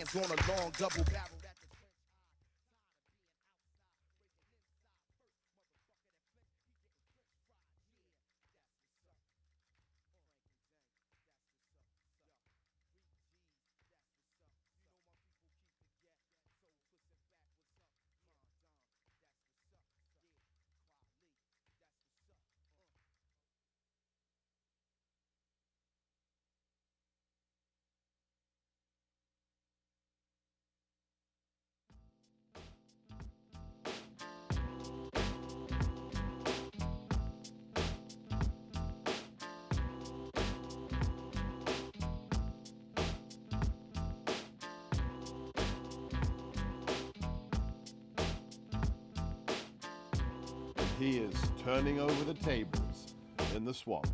eyes on a long double barrel. He is turning over the tables in the swamp.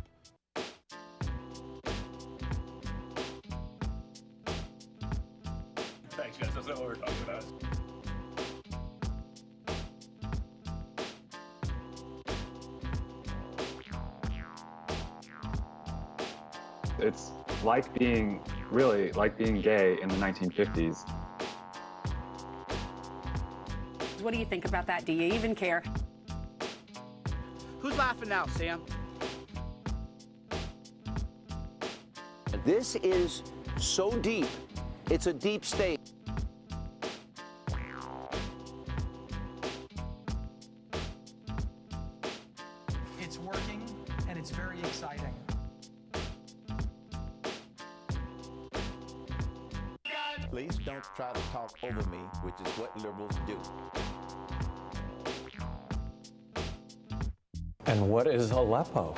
Thanks, guys. That's not what we're talking about. It's like being, really, like being gay in the 1950s. What do you think about that? Do you even care? Who's laughing now, Sam? This is so deep. It's a deep state. It's working, and it's very exciting. Please don't try to talk over me, which is what liberals do. And what is Aleppo?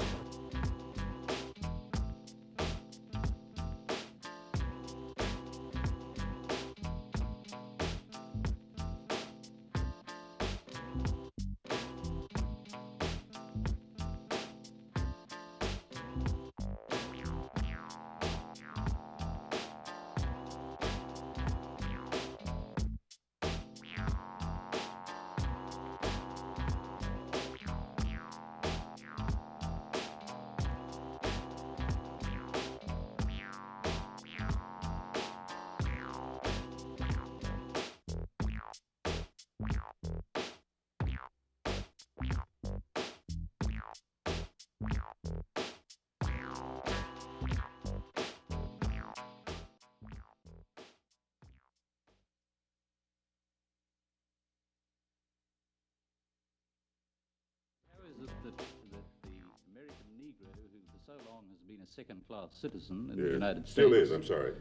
That the American Negro, who for so long has been a second-class citizen in the United States... Still is, I'm sorry.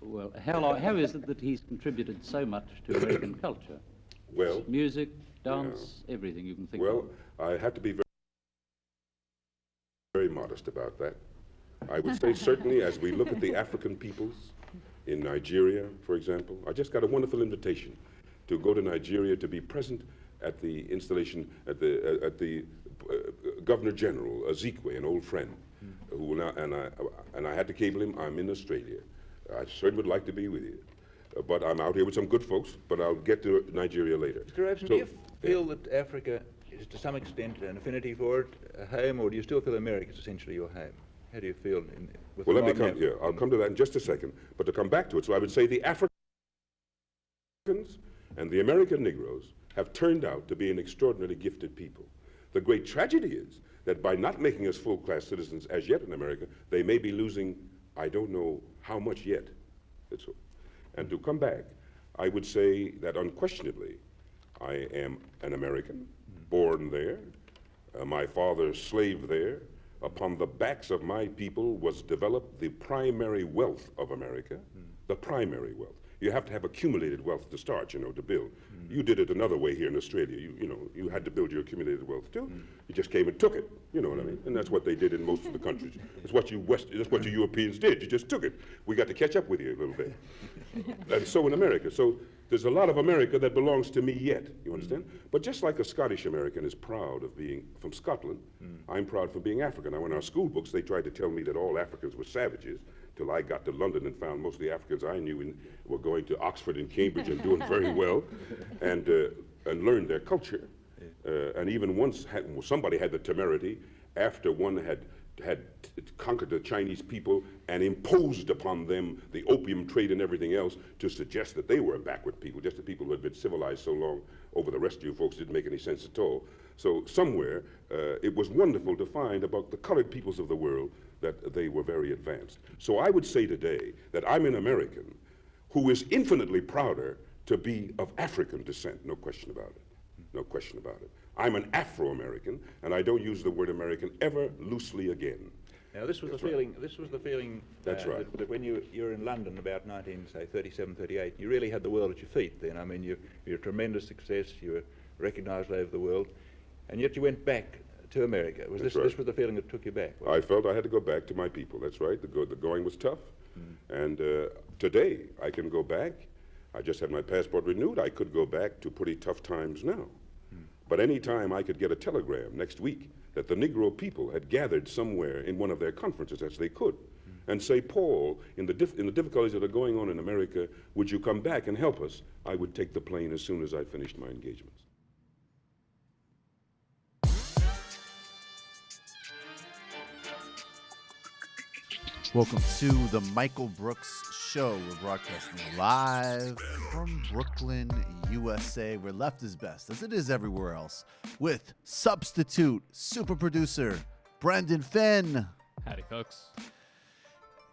Well, how is it that he's contributed so much to American culture? Well... Music, dance, everything you can think of. Well, I have to be very modest about that. I would say certainly as we look at the African peoples in Nigeria, for example, I just got a wonderful invitation to go to Nigeria to be present at the installation, at the Governor General, Ezekwe, an old friend, who will now, and I had to cable him, I'm in Australia. I certainly would like to be with you. But I'm out here with some good folks, but I'll get to Nigeria later. Mr. Robson, do you feel that Africa is to some extent an affinity for it, a home, or do you still feel America is essentially your home? How do you feel with well, let me come, yeah, I'll come to that in just a second. But to come back to it, so I would say the Africans and the American Negroes have turned out to be an extraordinarily gifted people. The great tragedy is that by not making us full-class citizens as yet in America, they may be losing, I don't know how much yet. And to come back, I would say that unquestionably, I am an American, born there. My father's slave there. Upon the backs of my people was developed the primary wealth of America, the primary wealth. You have to have accumulated wealth to start, you know, to build. You did it another way here in Australia. You had to build your accumulated wealth too. You just came and took it, you know what I mean? And that's what they did in most of the countries. That's what you Europeans did. You just took it. We got to catch up with you a little bit. That's so in America. So there's a lot of America that belongs to me yet, you understand? But just like a Scottish American is proud of being from Scotland, I'm proud for being African. Now in our school books, they tried to tell me that all Africans were savages, till I got to London and found most of the Africans I knew were going to Oxford and Cambridge and doing very well, and learned their culture. And even once somebody had the temerity, after one had had conquered the Chinese people and imposed upon them the opium trade and everything else to suggest that they were a backward people, just the people who had been civilized so long over the rest of you folks didn't make any sense at all. So somewhere, it was wonderful to find about the colored peoples of the world that they were very advanced. So I would say today that I'm an American who is infinitely prouder to be of African descent, no question about it, no question about it. I'm an Afro-American, and I don't use the word American ever loosely again. Now, this was the feeling. This was the feeling. That's right. That when you were in London about 1937, 38, you really had the world at your feet. Then, I mean, you're a tremendous success. You were recognised over the world, and yet you went back to America. Was this this was the feeling that took you back? I felt I had to go back to my people. That's right. The going was tough, and today I can go back. I just had my passport renewed. I could go back to pretty tough times now. But any time I could get a telegram next week that the Negro people had gathered somewhere in one of their conferences, as they could, and say, Paul, in the difficulties that are going on in America, would you come back and help us? I would take the plane as soon as I finished my engagements. Welcome to the Michael Brooks Show. We're broadcasting live from Brooklyn, USA, where left is best, as it is everywhere else, with substitute super producer Brendan Finn. Howdy, folks.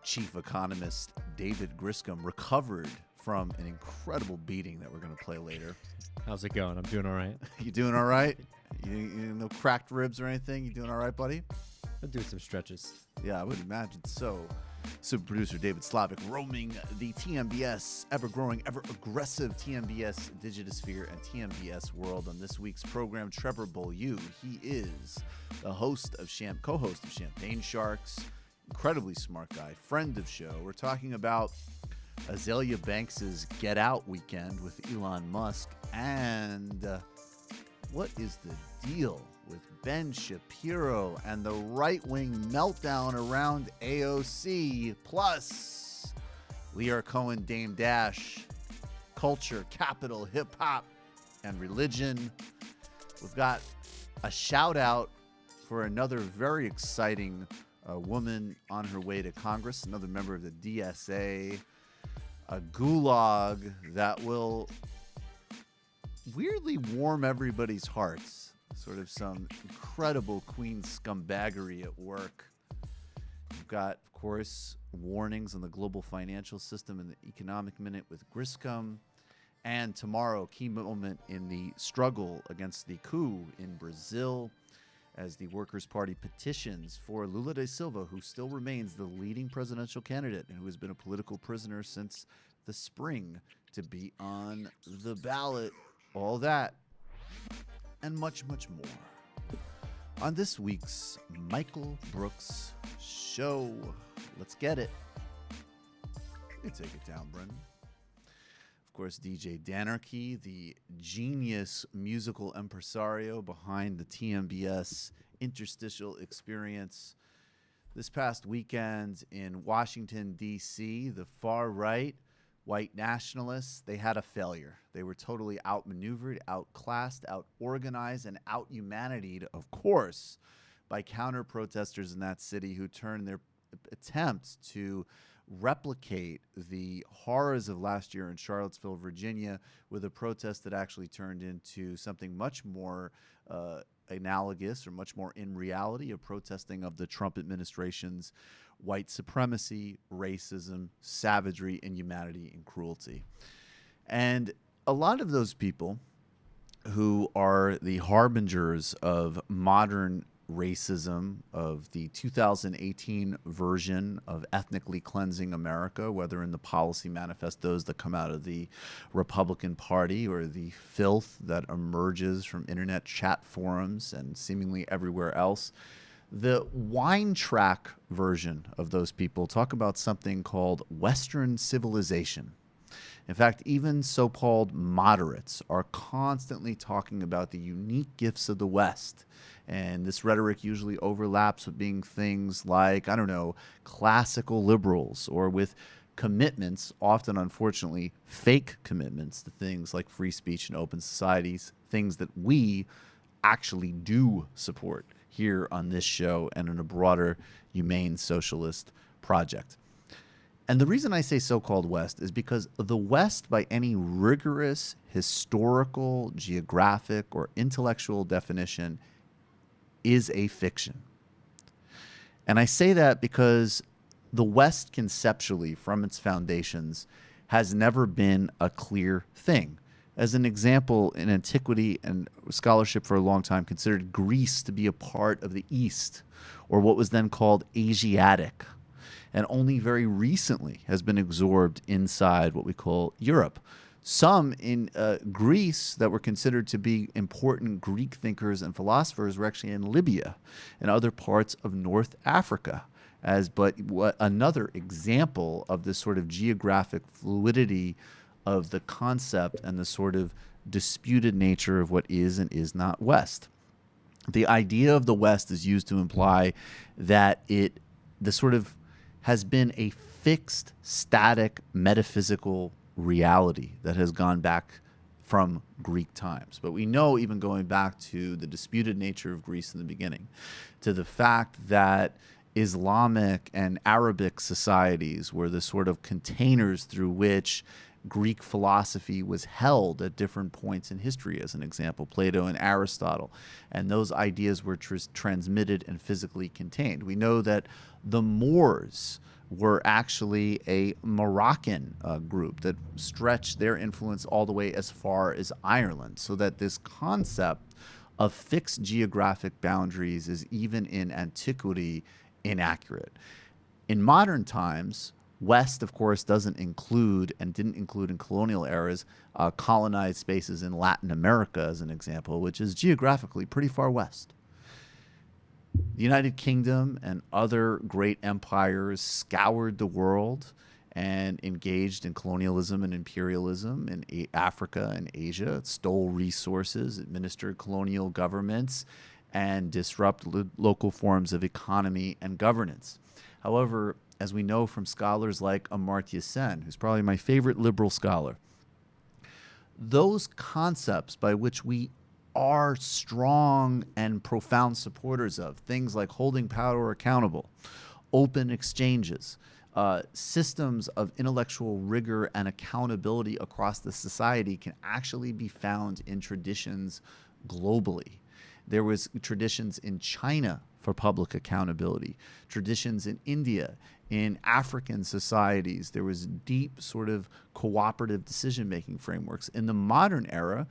Chief economist David Griscom recovered from an incredible beating that we're going to play later. How's it going? I'm doing all right. You doing all right? You no cracked ribs or anything? You doing all right, buddy? I'm doing some stretches. Yeah, I would imagine so. Super producer David Slavic roaming the TMBS, ever-growing, ever-aggressive TMBS digitosphere and TMBS world. On this week's program, Trevor Beaulieu. He is the host of co-host of Champagne Sharks, incredibly smart guy, friend of show. We're talking about Azalea Banks's Get Out weekend with Elon Musk, and what is the deal with Ben Shapiro and the right-wing meltdown around AOC, plus Lear Cohen, Dame Dash, culture, capital, hip-hop, and religion. We've got a shout-out for another very exciting woman on her way to Congress, another member of the DSA, a gulag that will weirdly warm everybody's hearts. Sort of some incredible queen scumbaggery at work. We've got, of course, warnings on the global financial system and the economic minute with Griscom. And tomorrow, key moment in the struggle against the coup in Brazil as the Workers' Party petitions for Lula da Silva, who still remains the leading presidential candidate and who has been a political prisoner since the spring, to be on the ballot. All that and much, much more on this week's Michael Brooks Show. Let's get it. You take it down, Brendan. Of course, DJ Danarchy, the genius musical impresario behind the TMBS interstitial experience. This past weekend in Washington, D.C., the far right, white nationalists, they had a failure. They were totally outmaneuvered, outclassed, outorganized, and outhumanityed, of course, by counter-protesters in that city who turned their attempts to replicate the horrors of last year in Charlottesville, Virginia, with a protest that actually turned into something much more analogous or much more in reality, a protesting of the Trump administration's white supremacy, racism, savagery, inhumanity, and cruelty. And a lot of those people who are the harbingers of modern racism, of the 2018 version of ethnically cleansing America, whether in the policy manifestos that come out of the Republican Party or the filth that emerges from internet chat forums and seemingly everywhere else, the wine track version of those people talk about something called Western civilization. In fact, even so-called moderates are constantly talking about the unique gifts of the West. And this rhetoric usually overlaps with being things like, I don't know, classical liberals, or with commitments, often unfortunately fake commitments, to things like free speech and open societies, things that we actually do support here on this show and in a broader humane socialist project. And the reason I say so-called West is because the West, by any rigorous historical, geographic, or intellectual definition, is a fiction. And I say that because the West conceptually, from its foundations, has never been a clear thing. As an example, in antiquity and scholarship for a long time considered Greece to be a part of the East, or what was then called Asiatic, and only very recently has been absorbed inside what we call Europe. Some in Greece that were considered to be important Greek thinkers and philosophers were actually in Libya and other parts of North Africa, as but another example of this sort of geographic fluidity of the concept and the sort of disputed nature of what is and is not West. The idea of the West is used to imply that the sort of has been a fixed, static, metaphysical reality that has gone back from Greek times. But we know, even going back to the disputed nature of Greece in the beginning, to the fact that Islamic and Arabic societies were the sort of containers through which Greek philosophy was held at different points in history, as an example, Plato and Aristotle. And those ideas were transmitted and physically contained. We know that the Moors were actually a Moroccan group that stretched their influence all the way as far as Ireland, so that this concept of fixed geographic boundaries is, even in antiquity, inaccurate. In modern times, West, of course, doesn't include, and didn't include in colonial eras, colonized spaces in Latin America, as an example, which is geographically pretty far west. The United Kingdom and other great empires scoured the world and engaged in colonialism and imperialism in Africa and Asia. It stole resources, administered colonial governments, and disrupted local forms of economy and governance. However, as we know from scholars like Amartya Sen, who's probably my favorite liberal scholar, those concepts by which we are strong and profound supporters of, things like holding power accountable, open exchanges, systems of intellectual rigor and accountability across the society, can actually be found in traditions globally. There was traditions in China for public accountability, traditions in India, in African societies. There was deep sort of cooperative decision-making frameworks. In the modern era,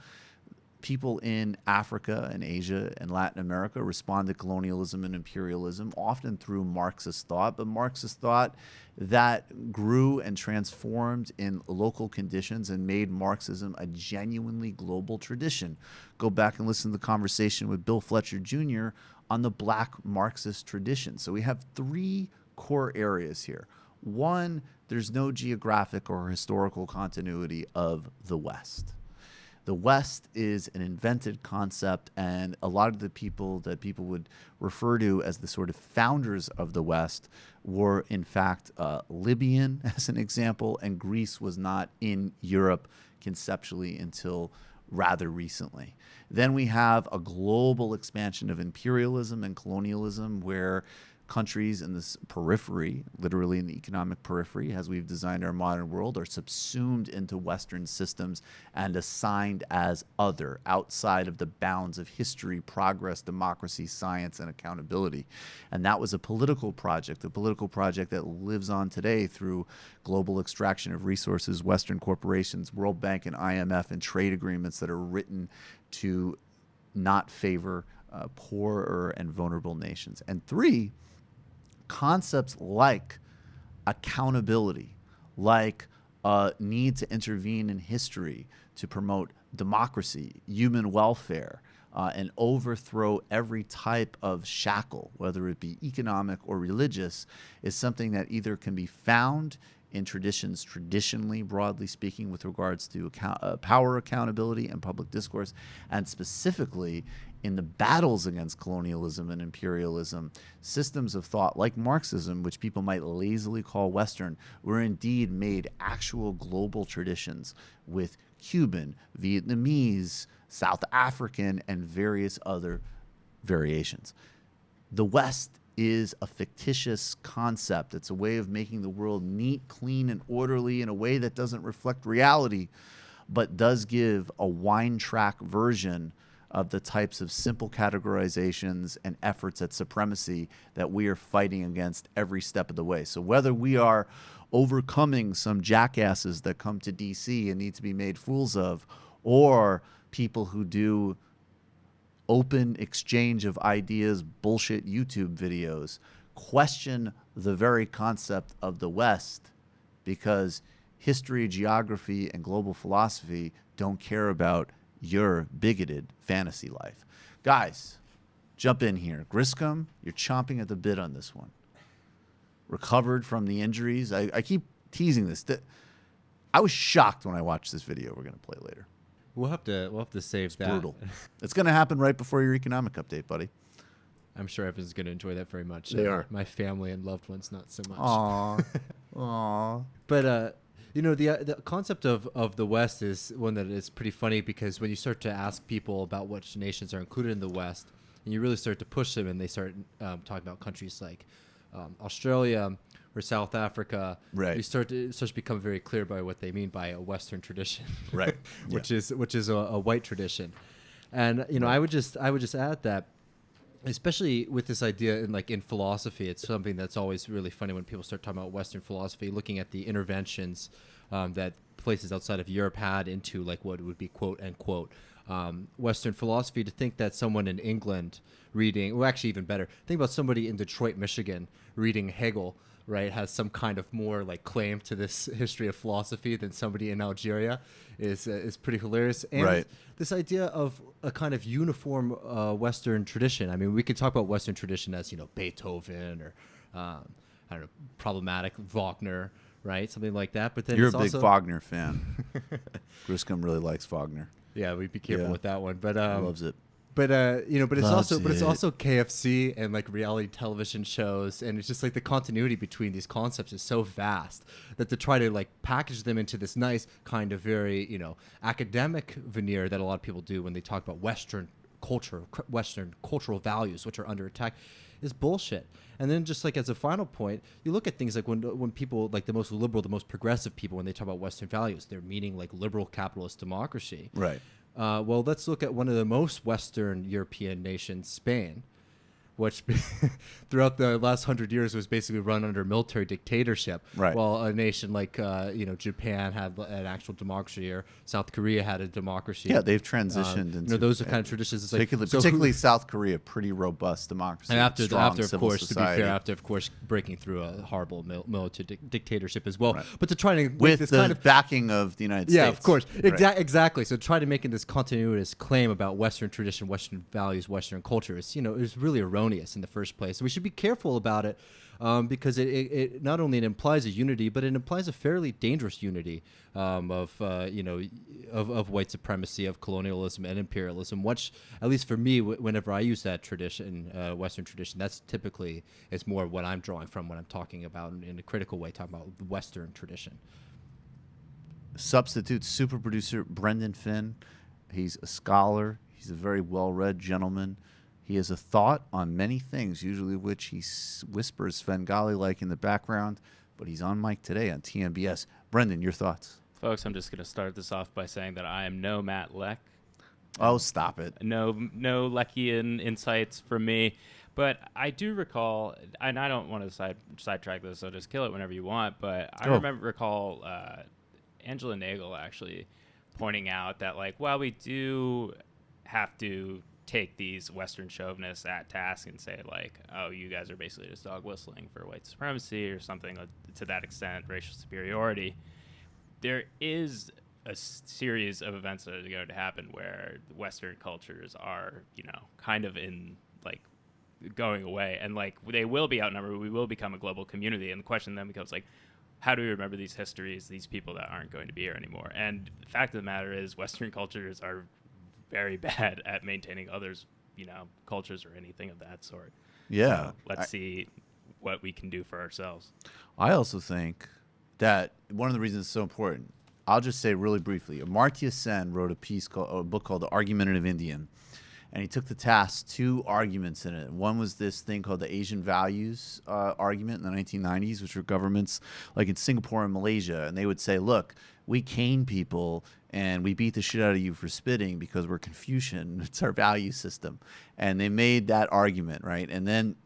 people in Africa and Asia and Latin America responded to colonialism and imperialism, often through Marxist thought, but Marxist thought that grew and transformed in local conditions and made Marxism a genuinely global tradition. Go back and listen to the conversation with Bill Fletcher Jr. on the Black Marxist tradition. So we have three core areas here. One, there's no geographic or historical continuity of the West. The West is an invented concept, and a lot of the people that people would refer to as the sort of founders of the West were, in fact, Libyan, as an example, and Greece was not in Europe conceptually until rather recently. Then we have a global expansion of imperialism and colonialism, where countries in this periphery, literally in the economic periphery, as we've designed our modern world, are subsumed into Western systems and assigned as other, outside of the bounds of history, progress, democracy, science, and accountability. And that was a political project that lives on today through global extraction of resources, Western corporations, World Bank and IMF, and trade agreements that are written to not favor poorer and vulnerable nations. And three, concepts like accountability, like need to intervene in history to promote democracy, human welfare, and overthrow every type of shackle, whether it be economic or religious, is something that either can be found in traditions traditionally, broadly speaking, with regards to power accountability and public discourse, and specifically in the battles against colonialism and imperialism, systems of thought like Marxism, which people might lazily call Western, were indeed made actual global traditions with Cuban, Vietnamese, South African, and various other variations. the West is a fictitious concept. It's a way of making the world neat, clean, and orderly in a way that doesn't reflect reality, but does give a wine track version of the types of simple categorizations and efforts at supremacy that we are fighting against every step of the way. So whether we are overcoming some jackasses that come to DC and need to be made fools of, or people who do open exchange of ideas, bullshit YouTube videos, question the very concept of the West, because history, geography, and global philosophy don't care about your bigoted fantasy life. Guys, jump in here. Griscom, you're chomping at the bit on this one. Recovered from the injuries. I keep teasing this. I was shocked when I watched this video we're going to play later. We'll have to save that. Brutal. It's going to happen right before your economic update, buddy. I'm sure everyone's going to enjoy that very much. They are. My family and loved ones, not so much. Aww. Aww. But the concept of the West is one that is pretty funny, because when you start to ask people about which nations are included in the West, and you really start to push them, and they start talking about countries like Australia or South Africa, right? It starts to become very clear by what they mean by a Western tradition, right? which is a white tradition, and right. I would just add that, especially with this idea in philosophy, it's something that's always really funny when people start talking about Western philosophy, looking at the interventions that places outside of Europe had into what would be quote unquote Western philosophy. To think that someone in England reading, well, actually even better, think about somebody in Detroit, Michigan reading Hegel, right, has some kind of more claim to this history of philosophy than somebody in Algeria is pretty hilarious. And right. This idea of a kind of uniform Western tradition. I mean, we could talk about Western tradition as Beethoven or I don't know, problematic Wagner, right, something like that. But then you're it's a big also Wagner fan. Griscom really likes Wagner. Yeah, we'd be careful with that one. But he loves it. But it's Loves also KFC and reality television shows, and it's just the continuity between these concepts is so vast that to try to package them into this nice kind of very academic veneer that a lot of people do when they talk about Western culture, Western cultural values, which are under attack, is bullshit. And then just as a final point, you look at things when people the most liberal, the most progressive people, when they talk about Western values, they're meaning liberal capitalist democracy, right? Well, let's look at one of the most Western European nations, Spain, which throughout the last 100 years was basically run under military dictatorship. Right. While a nation like Japan had an actual democracy, or South Korea had a democracy. Yeah, they've transitioned into those are kind of traditions. It's particularly South Korea, pretty robust democracy. And after of course, society. to be fair, after of course breaking through a horrible military dictatorship as well. Right. But to try to make with this the kind of backing of the United States. Yeah, of course, Right. exactly. So try to making this continuous claim about Western tradition, Western values, Western culture is is really erroneous in the first place. So we should be careful about it, because it not only implies a unity, but it implies a fairly dangerous unity of white supremacy, of colonialism and imperialism. Which, at least for me, whenever I use that tradition, Western tradition, that's typically is more what I'm drawing from when I'm talking about in a critical way, talking about the Western tradition. Substitute super producer Brendan Finn. He's a scholar. He's a very well-read gentleman. He has a thought on many things, usually which he whispers Svengali-like in the background, but he's on mic today on TMBS. Brendan, your thoughts? Folks, I'm just going to start this off by saying that I am no Matt Leck. Oh, stop it. No Leckian insights from me. But I do recall, and I don't want to sidetrack this, so just kill it whenever you want, but I recall Angela Nagel actually pointing out that, while we do have to take these Western chauvinists at task and say, oh, you guys are basically just dog whistling for white supremacy or something to that extent, racial superiority, there is a series of events that are going to happen where Western cultures are, kind of in, going away. And, they will be outnumbered. We will become a global community. And the question then becomes, how do we remember these histories, these people that aren't going to be here anymore? And the fact of the matter is Western cultures are very bad at maintaining others, cultures or anything of that sort. Yeah. So let's see what we can do for ourselves. I also think that one of the reasons it's so important, I'll just say really briefly, Amartya Sen wrote a book called The Argumentative Indian. and he took to task two arguments in it. One was this thing called the Asian values argument in the 1990s, which were governments like in Singapore and Malaysia, and they would say, look, we cane people and we beat the shit out of you for spitting because we're Confucian. It's our value system. And they made that argument, right? And then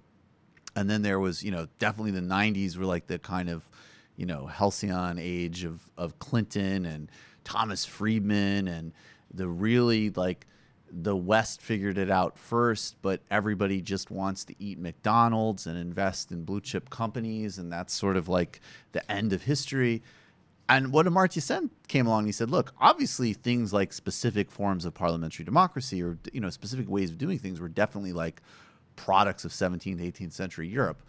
there was, definitely the 90s were like the kind of, halcyon age of Clinton and Thomas Friedman, and the really like the West figured it out first, but everybody just wants to eat McDonald's and invest in blue chip companies. And that's sort of like the end of history. And what Amartya Sen came along and he said, look, obviously things like specific forms of parliamentary democracy or, specific ways of doing things were definitely like products of 17th, 18th century Europe.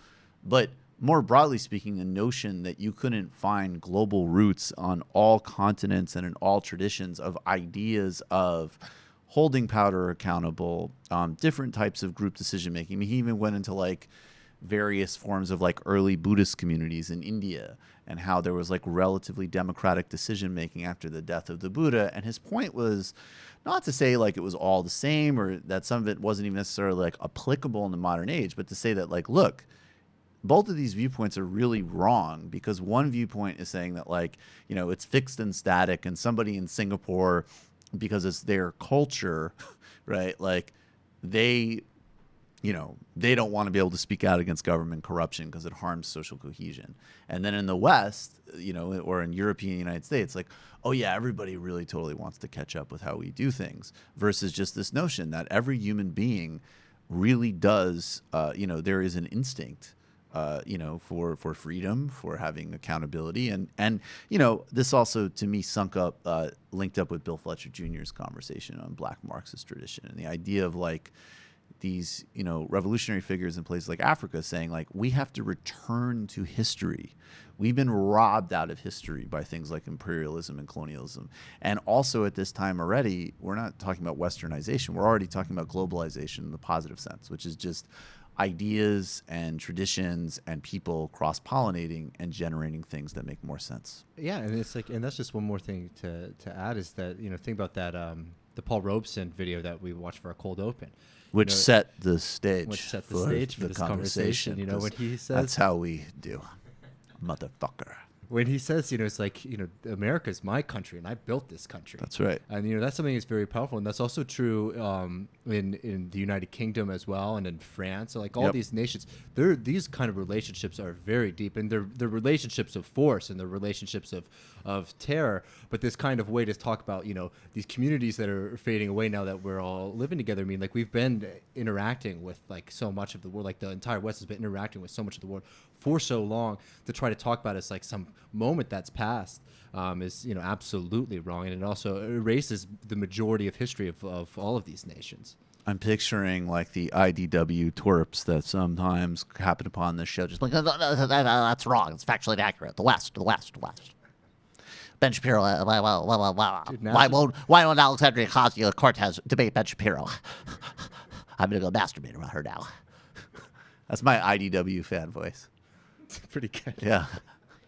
But more broadly speaking, the notion that you couldn't find global roots on all continents and in all traditions of ideas of holding power accountable, different types of group decision making. I mean, he even went into like various forms of like early Buddhist communities in India and how there was like relatively democratic decision making after the death of the Buddha. And his point was not to say like it was all the same or that some of it wasn't even necessarily like applicable in the modern age, but to say that like, look, both of these viewpoints are really wrong, because one viewpoint is saying that like, it's fixed and static, and somebody in Singapore, because it's their culture, right? Like they don't want to be able to speak out against government corruption because it harms social cohesion. And then in the West, or in European United States, like, oh yeah, everybody really totally wants to catch up with how we do things, versus just this notion that every human being really does, there is an instinct, for freedom, for having accountability. And this also to me linked up with Bill Fletcher Jr.'s conversation on Black Marxist tradition and the idea of like, these, revolutionary figures in places like Africa saying like, we have to return to history. We've been robbed out of history by things like imperialism and colonialism. And also at this time already, we're not talking about westernization. We're already talking about globalization in the positive sense, which is just ideas and traditions and people cross-pollinating and generating things that make more sense. Yeah, and it's like, and that's just one more thing to add is that, think about that, the Paul Robeson video that we watched for our cold open. Which set the stage for the this conversation. When he says, that's how we do, motherfucker. When he says, it's like, America's my country and I built this country. That's right. And, that's something that's very powerful. And that's also true in the United Kingdom as well, and in France. So like all these nations, these kind of relationships are very deep, and they're relationships of force and they're relationships of terror. But this kind of way to talk about, these communities that are fading away now that we're all living together. I mean, like we've been interacting with like so much of the world, like the entire West has been interacting with so much of the world for so long. To try to talk about it as like some moment that's passed is absolutely wrong, and it also erases the majority of history of all of these nations. I'm picturing like the IDW twerps that sometimes happen upon this show, just like that's wrong. It's factually inaccurate. The West. Ben Shapiro. Why won't Alexandria Ocasio-Cortez debate Ben Shapiro? I'm gonna go masturbate around her now. That's my IDW fan voice. It's pretty good. Yeah.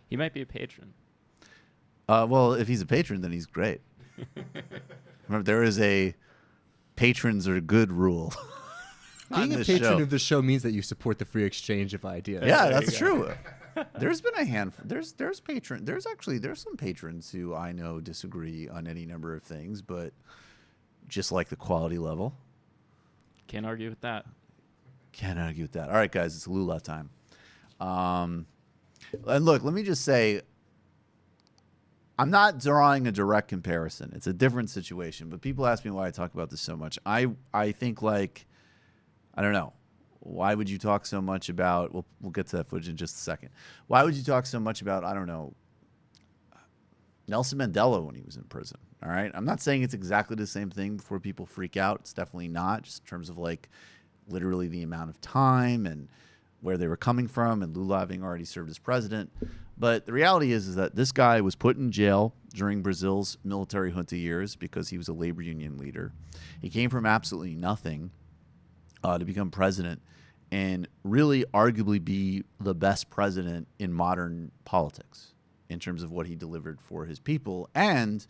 He might be a patron. Well, if he's a patron, then he's great. Remember, there is a patrons are good rule. Being a patron of the show means that you support the free exchange of ideas. Yeah, that's true. There's been a handful. There's some patrons who I know disagree on any number of things, but just like the quality level. Can't argue with that. Can't argue with that. All right, guys, it's Lula time. And look, let me just say, I'm not drawing a direct comparison. It's a different situation, but people ask me why I talk about this so much. I think like, I don't know. Why would you talk so much about, we'll get to that footage in just a second. Why would you talk so much about, I don't know, Nelson Mandela when he was in prison? All right. I'm not saying it's exactly the same thing before people freak out. It's definitely not, just in terms of like literally the amount of time and where they were coming from, and Lula having already served as president. But the reality is that this guy was put in jail during Brazil's military junta years because he was a labor union leader. He came from absolutely nothing to become president and really arguably be the best president in modern politics in terms of what he delivered for his people. And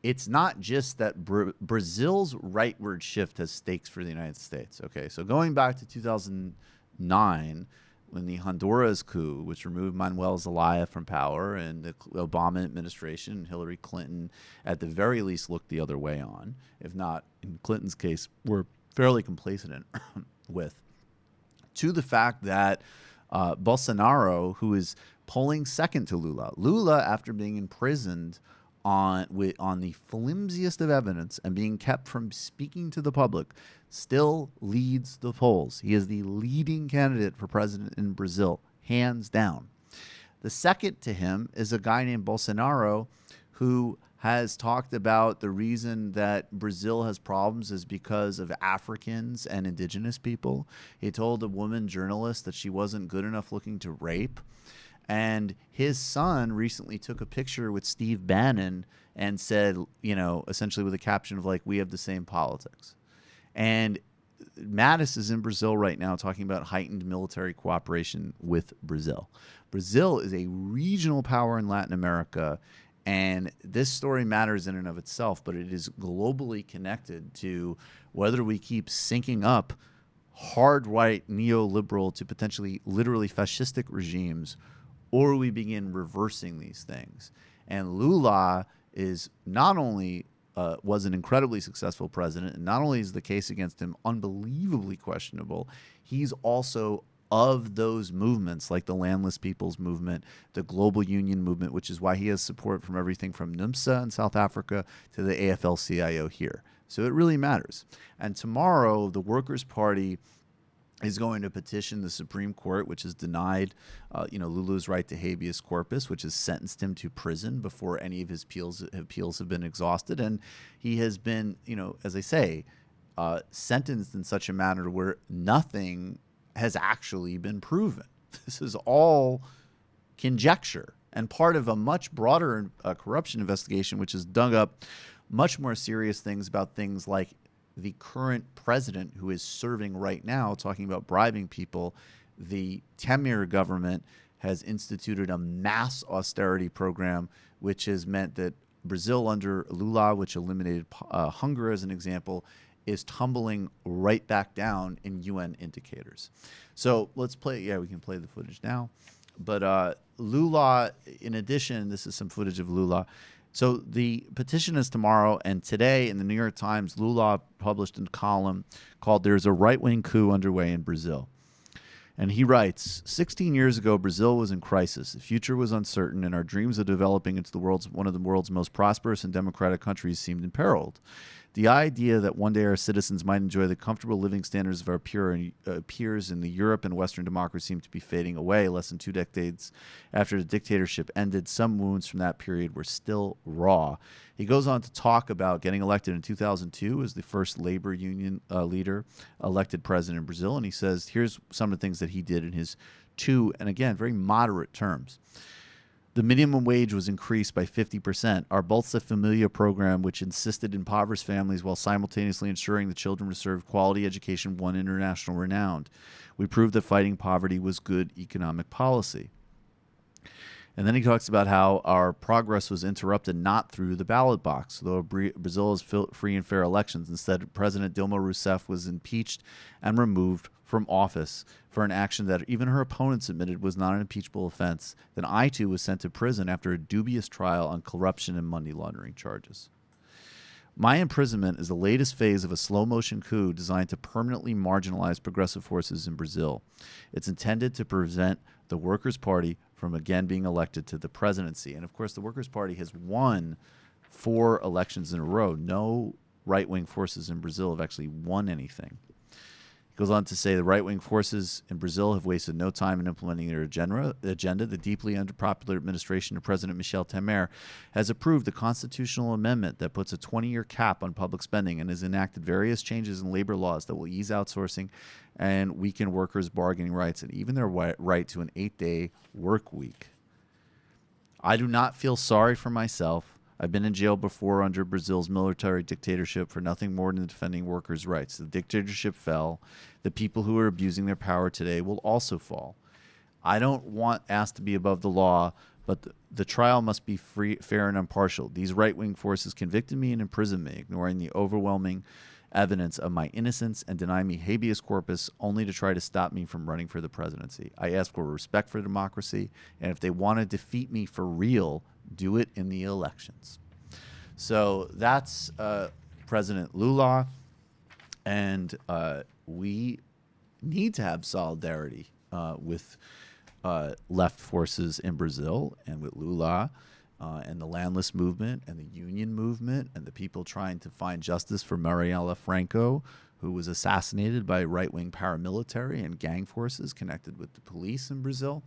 it's not just that Brazil's rightward shift has stakes for the United States. Okay, so going back to 2009, when the Honduras coup, which removed Manuel Zelaya from power, and the Obama administration and Hillary Clinton, at the very least, looked the other way on, if not, in Clinton's case, were fairly complacent with, to the fact that Bolsonaro, who is polling second to Lula, after being imprisoned on the flimsiest of evidence and being kept from speaking to the public, still leads the polls. He is the leading candidate for president in Brazil, hands down. The second to him is a guy named Bolsonaro, who has talked about the reason that Brazil has problems is because of Africans and indigenous people. He told a woman journalist that she wasn't good enough looking to rape. And his son recently took a picture with Steve Bannon and said, essentially with a caption of like, we have the same politics. And Mattis is in Brazil right now talking about heightened military cooperation with Brazil. Brazil is a regional power in Latin America, and this story matters in and of itself, but it is globally connected to whether we keep syncing up hard right neoliberal to potentially literally fascistic regimes, or we begin reversing these things. And Lula is not only was an incredibly successful president, and not only is the case against him unbelievably questionable, he's also of those movements like the Landless Peoples Movement, the Global Union Movement, which is why he has support from everything from NUMSA in South Africa to the AFL-CIO here. So it really matters. And tomorrow, the Workers' Party is going to petition the Supreme Court, which has denied, Lula's right to habeas corpus, which has sentenced him to prison before any of his appeals have been exhausted. And he has been, as I say, sentenced in such a manner where nothing has actually been proven. This is all conjecture and part of a much broader corruption investigation, which has dug up much more serious things about things like the current president who is serving right now, talking about bribing people. The Temer government has instituted a mass austerity program, which has meant that Brazil under Lula, which eliminated hunger as an example, is tumbling right back down in UN indicators. So let's play. Yeah, we can play the footage now. But Lula, in addition, this is some footage of Lula. So the petition is tomorrow, and today in the New York Times, Lula published a column called "There's a Right-Wing Coup Underway in Brazil." And he writes, 16 years ago, Brazil was in crisis. The future was uncertain, and our dreams of developing into one of the world's most prosperous and democratic countries seemed imperiled. The idea that one day our citizens might enjoy the comfortable living standards of our peers in the Europe and Western democracy seemed to be fading away. Less than 2 decades after the dictatorship ended, some wounds from that period were still raw. He goes on to talk about getting elected in 2002 as the first labor union leader elected president in Brazil. And he says, here's some of the things that he did in his 2, and again, very moderate terms. The minimum wage was increased by 50%. Our Bolsa Familia program, which insisted impoverished families while simultaneously ensuring the children received quality education, won international renown. We proved that fighting poverty was good economic policy. And then he talks about how our progress was interrupted not through the ballot box. Though Brazil has free and fair elections, instead President Dilma Rousseff was impeached and removed from office for an action that even her opponents admitted was not an impeachable offense. Then I, too, was sent to prison after a dubious trial on corruption and money laundering charges. My imprisonment is the latest phase of a slow-motion coup designed to permanently marginalize progressive forces in Brazil. It's intended to prevent the Workers' Party from again being elected to the presidency. And, of course, the Workers' Party has won 4 elections in a row. No right-wing forces in Brazil have actually won anything. He goes on to say the right-wing forces in Brazil have wasted no time in implementing their agenda. The deeply unpopular administration of President Michel Temer has approved a constitutional amendment that puts a 20-year cap on public spending and has enacted various changes in labor laws that will ease outsourcing and weaken workers' bargaining rights and even their right to an 8-day work week. I do not feel sorry for myself. I've been in jail before under Brazil's military dictatorship for nothing more than defending workers' rights. The dictatorship fell. The people who are abusing their power today will also fall. I don't want asked to be above the law, but the trial must be free, fair, and impartial. These right-wing forces convicted me and imprisoned me, ignoring the overwhelming evidence of my innocence and deny me habeas corpus only to try to stop me from running for the presidency. I ask for respect for democracy, and if they want to defeat me for real, do it in the elections. So that's President Lula, and we need to have solidarity with left forces in Brazil and with Lula and the landless movement and the union movement and the people trying to find justice for Marielle Franco, who was assassinated by right-wing paramilitary and gang forces connected with the police in Brazil.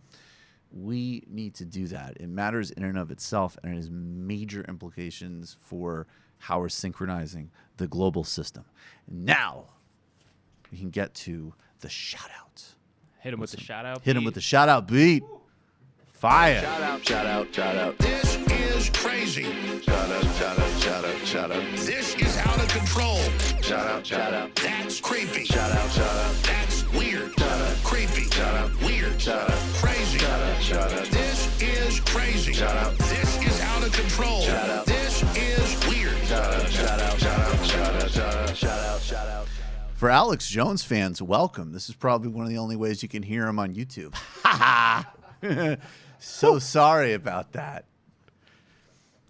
We need to do that. It matters in and of itself, and it has major implications for how we're synchronizing the global system. Now we can get to the shout-out. Hit him with the shout-out beat. Hit him with the shout-out beat. Fire. Shout out, shout out, shout out. This is crazy. Shout out, shout out, shout out, shout out. This is out of control. Shout out, shout out. That's creepy. Shout out, shout out. That's weird. Shout out. Creepy. Shout out. Weird. Shout out. Crazy. Shout out, shout out. This is crazy. Shout out. This is out of control. Shout out. This is weird. Shout out, shout out, shout out, shout out, shout out, shout out, shout out. For Alex Jones fans, welcome. This is probably one of the only ways you can hear him on YouTube. Ha ha! So sorry about that.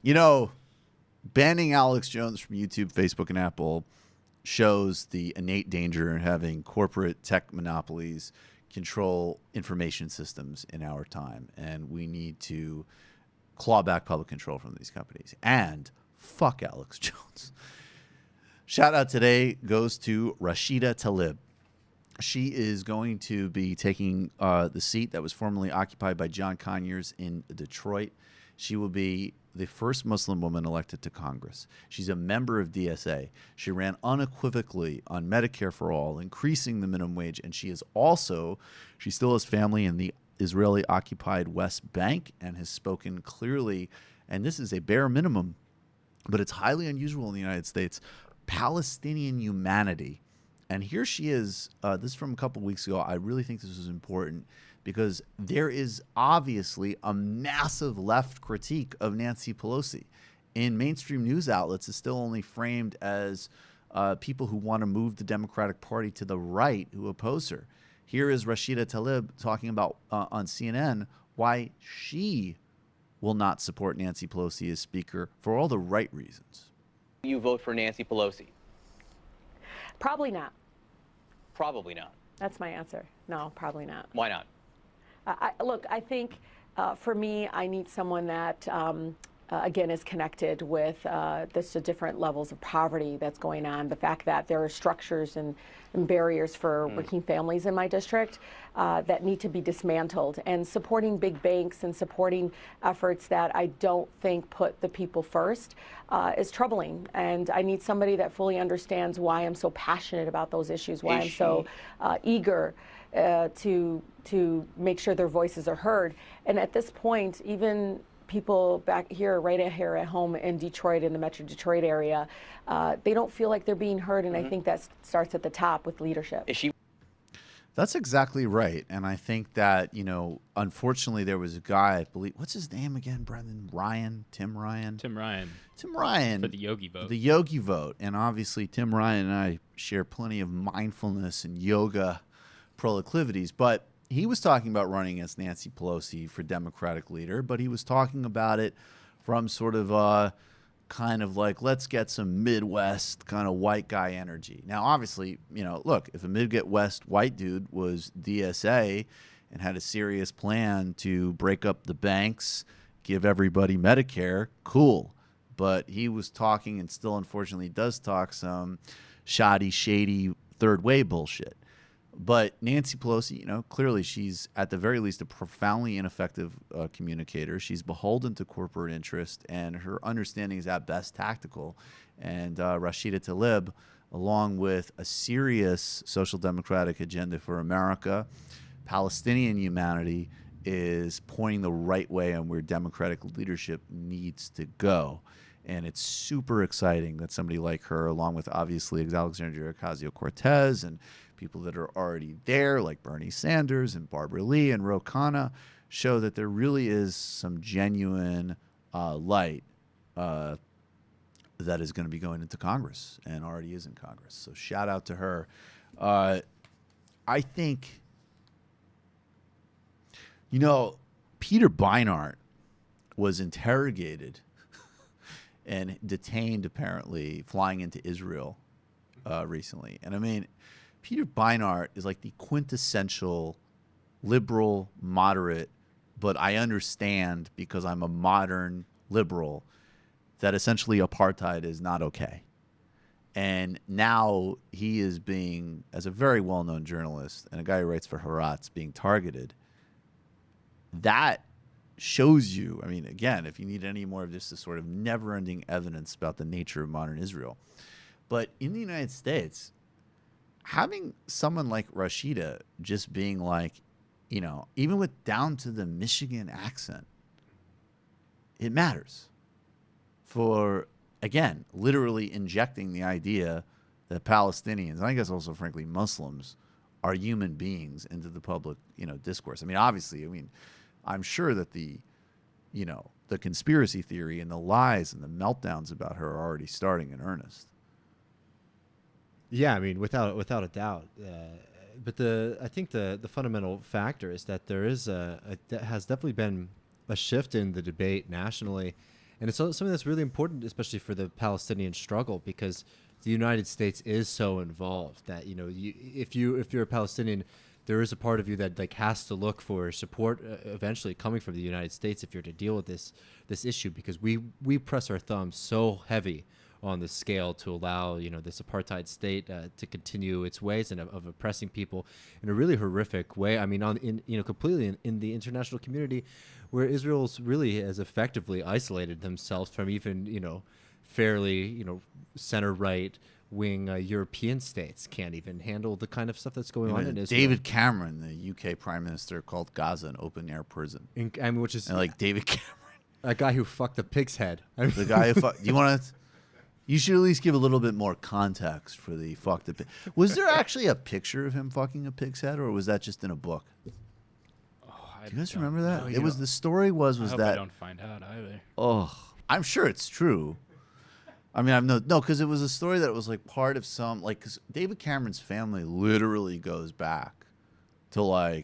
You know, banning Alex Jones from YouTube, Facebook, and Apple shows the innate danger in having corporate tech monopolies control information systems in our time. And we need to claw back public control from these companies. And fuck Alex Jones. Shout out today goes to Rashida Tlaib. She is going to be taking the seat that was formerly occupied by John Conyers in Detroit. She will be the first Muslim woman elected to Congress. She's a member of DSA. She ran unequivocally on Medicare for all, increasing the minimum wage, and she still has family in the Israeli-occupied West Bank and has spoken clearly, and this is a bare minimum, but it's highly unusual in the United States, Palestinian humanity. And here she is, this is from a couple weeks ago. I really think this is important because there is obviously a massive left critique of Nancy Pelosi. In mainstream news outlets, it's still only framed as people who want to move the Democratic Party to the right who oppose her. Here is Rashida Tlaib talking about on CNN why she will not support Nancy Pelosi as Speaker for all the right reasons. You vote for Nancy Pelosi? Probably not. Probably not. That's my answer. No, probably not. Why not? Look, I think for me, I need someone that, again, is connected with the different levels of poverty that's going on. The fact that there are structures and barriers for working families in my district that need to be dismantled, and supporting big banks and supporting efforts that I don't think put the people first is troubling. And I need somebody that fully understands why I'm so passionate about those issues, why I'm so eager to make sure their voices are heard. And at this point, even people back here, right here at home in Detroit, in the Metro Detroit area, they don't feel like they're being heard, and I think that starts at the top with leadership. Is she? That's exactly right. And I think that, you know, unfortunately there was a guy, I believe, what's his name again, Brendan? Tim Ryan? Tim Ryan. For the Yogi vote. The Yogi vote. And obviously Tim Ryan and I share plenty of mindfulness and yoga proclivities, but he was talking about running against Nancy Pelosi for Democratic leader, but he was talking about it from sort of kind of like, let's get some Midwest kind of white guy energy. Now, obviously, you know, look, if a Midwest white dude was DSA and had a serious plan to break up the banks, give everybody Medicare, cool. But he was talking, and still unfortunately does talk, some shoddy, shady third way bullshit. But Nancy Pelosi, you know, clearly she's at the very least a profoundly ineffective communicator. She's beholden to corporate interest, and her understanding is at best tactical. And Rashida Tlaib, along with a serious social democratic agenda for America, Palestinian humanity, is pointing the right way on where democratic leadership needs to go. And it's super exciting that somebody like her, along with obviously Alexandria Ocasio-Cortez and people that are already there, like Bernie Sanders and Barbara Lee and Ro Khanna, show that there really is some genuine light that is going to be going into Congress and already is in Congress. So shout out to her. I think, Peter Beinart was interrogated and detained, apparently, flying into Israel recently. And I mean, Peter Beinart is like the quintessential liberal, moderate, but I understand because I'm a modern liberal that essentially apartheid is not okay. And now he is being, as a very well-known journalist and a guy who writes for Haaretz, being targeted. That shows you, I mean, again, if you need any more of just this sort of never-ending evidence about the nature of modern Israel. But in the United States, having someone like Rashida just being like, even with down to the Michigan accent, it matters for, again, literally injecting the idea that Palestinians, and I guess also, frankly, Muslims, are human beings into the public, discourse. I mean, obviously, I'm sure that the conspiracy theory and the lies and the meltdowns about her are already starting in earnest. Yeah, I mean, without a doubt. But I think the fundamental factor is that there is has definitely been a shift in the debate nationally, and it's something that's really important, especially for the Palestinian struggle, because the United States is so involved that if you're a Palestinian, there is a part of you that has to look for support eventually coming from the United States if you're to deal with this issue, because we press our thumbs so heavy on the scale to allow this apartheid state to continue its ways and of oppressing people in a really horrific way. I mean, completely in the international community, where Israel's really has effectively isolated themselves from even fairly center right wing European states can't even handle the kind of stuff that's going on in Israel. David Cameron, the UK Prime Minister, called Gaza an open air prison. Which is David Cameron, a guy who fucked a pig's head. The guy who fucked. You should at least give a little bit more context for the fucked a pig. Was there actually a picture of him fucking a pig's head, or was that just in a book? Do you guys remember that? No, The story was I hope that. I don't find out either. Oh, I'm sure it's true. I mean, no, because it was a story that was part of some, because David Cameron's family literally goes back to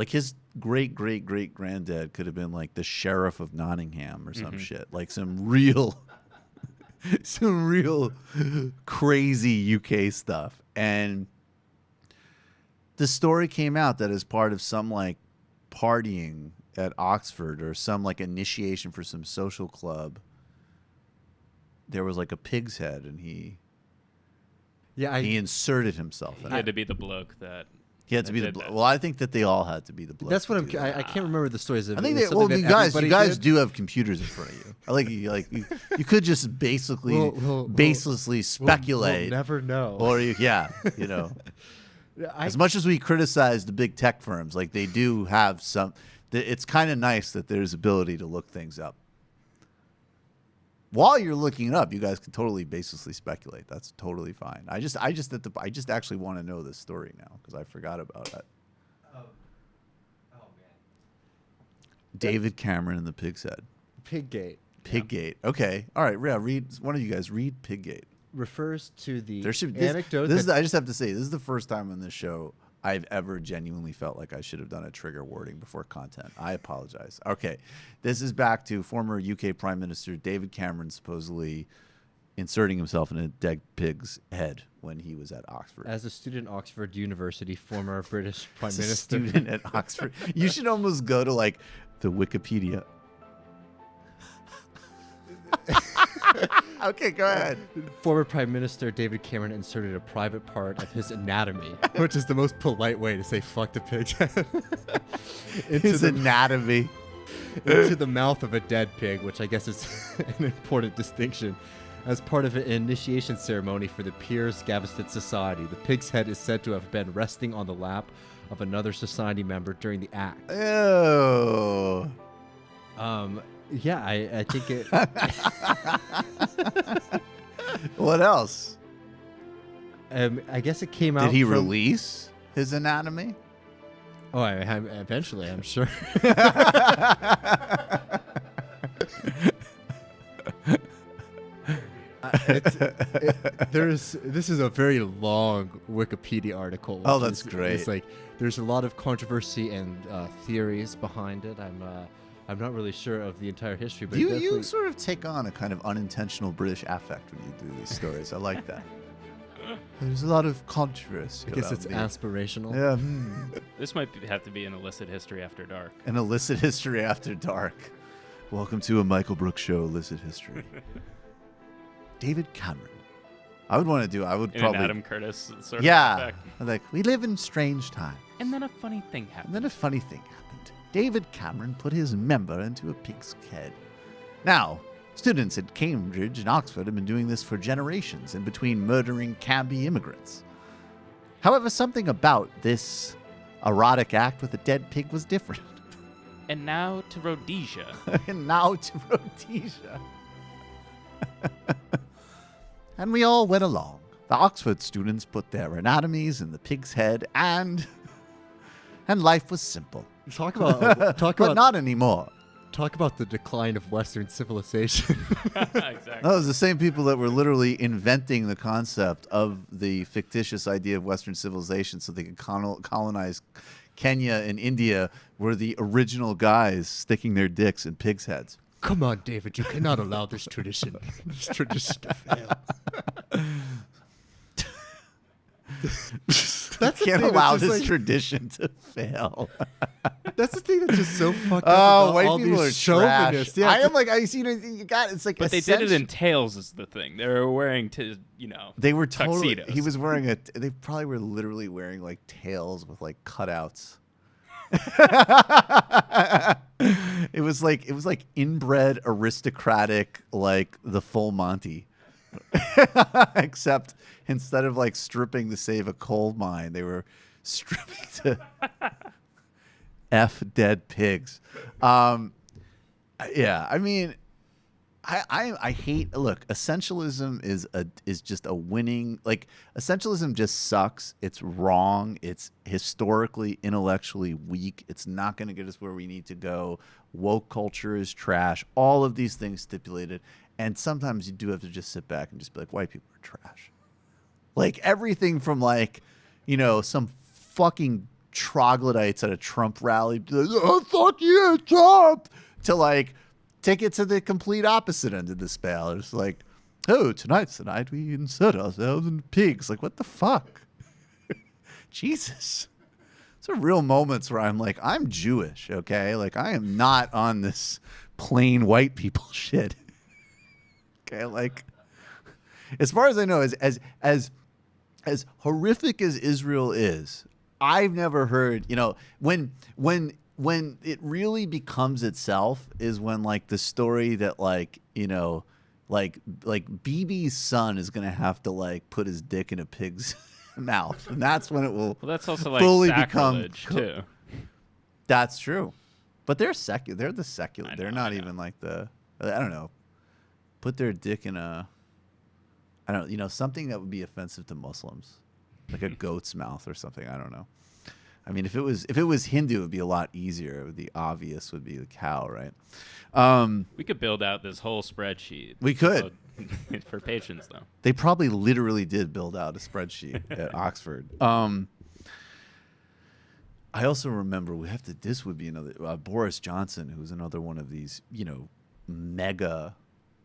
his great granddad could have been the sheriff of Nottingham or some shit, some real crazy UK stuff. And the story came out that as part of some partying at Oxford or some initiation for some social club, there was a pig's head, and he inserted himself in it. He had to be the bloke that. He had to be the bloke. Well, I think that they all had to be the bloke. That's what I can't remember the stories of. I think you guys do have computers in front of you. You could just basically baselessly speculate. We'll never know. Or as much as we criticize the big tech firms, they do have some. It's kind of nice that there's ability to look things up. While you're looking it up, you guys can totally baselessly speculate. That's totally fine. I just actually want to know this story now because I forgot about it. Oh man. David Cameron and the pig's head. Piggate. Piggate. Okay. All right. Yeah. Read. One of you guys read Piggate. Refers to the anecdote. I just have to say, this is the first time on this show I've ever genuinely felt like I should have done a trigger warning before content. I apologize. Okay. This is back to former UK Prime Minister David Cameron supposedly inserting himself in a dead pig's head when he was at Oxford. As a student at Oxford University, former British Prime As Minister. A student at Oxford. You should almost go to the Wikipedia. Okay, go ahead. Former Prime Minister David Cameron inserted a private part of his anatomy, which is the most polite way to say fuck the pig. His anatomy. Into the mouth of a dead pig, which I guess is an important distinction. As part of an initiation ceremony for the Piers Gaveston Society, the pig's head is said to have been resting on the lap of another society member during the act. Ew. Yeah, I think it. What else? I guess it came out. Did he release his anatomy? Oh, eventually, I'm sure. This is a very long Wikipedia article. Oh, that's great. It's like there's a lot of controversy and theories behind it. I'm not really sure of the entire history, but you sort of take on a kind of unintentional British affect when you do these stories. I like that. There's a lot of controversy. I guess it's aspirational. Yeah. This might have to be an illicit history after dark. An illicit history after dark. Welcome to a Michael Brooks show, illicit history. David Cameron. I would in probably an Adam Curtis sort of effect. Like, we live in strange times. And then a funny thing happened. David Cameron put his member into a pig's head. Now, students at Cambridge and Oxford have been doing this for generations in between murdering cabbie immigrants. However, something about this erotic act with a dead pig was different. And now to Rhodesia. And we all went along. The Oxford students put their anatomies in the pig's head, and life was simple. But not anymore. Talk about the decline of Western civilization. Exactly. Those are the same people that were literally inventing the concept of the fictitious idea of Western civilization so they could colonize Kenya and India, were the original guys sticking their dicks in pigs' heads. Come on, David, you cannot allow this tradition to fail. That's can't allow this tradition to fail. That's the thing that's just so fucked up. Oh, about white all people are these trash. chauvinists. Yeah, I am like, you got it's like. But they did it in tails is the thing. They were wearing They were totally. tuxedos. He was wearing They probably were literally wearing like tails with like cutouts. It was like inbred aristocratic, like the full Monty. Except instead of like stripping to save a coal mine, they were stripping to F dead pigs. Yeah, I mean, I hate. Look, essentialism is just a winning. Like, essentialism just sucks. It's wrong. It's historically, intellectually weak. It's not going to get us where we need to go. Woke culture is trash. All of these things stipulated. And sometimes you do have to just sit back and just be like, white people are trash. Like, everything from like, some fucking troglodytes at a Trump rally, be like, oh, fuck you, Trump, to like take it to the complete opposite end of the scale. It's like, oh, tonight we insert ourselves in pigs. Like, what the fuck? Jesus. Those are real moments where I'm like, I'm Jewish, okay? Like, I am not on this plain white people shit. Okay, like, as far as I know, as horrific as Israel is, I've never heard, when it really becomes itself is when like the story that like BB's son is gonna have to like put his dick in a pig's mouth, and that's when it will. Well, that's also like fully sacrilege too. That's true, but they're secular. They're the secular. They're not even like the. I don't know. Put their dick in a. I don't. Something that would be offensive to Muslims, like a goat's mouth or something. I don't know. I mean, if it was Hindu, it would be a lot easier. The obvious would be the cow, right? We could build out this whole spreadsheet. We could. For patients, though. They probably literally did build out a spreadsheet at Oxford. I also remember this would be another, Boris Johnson, who's another one of these, mega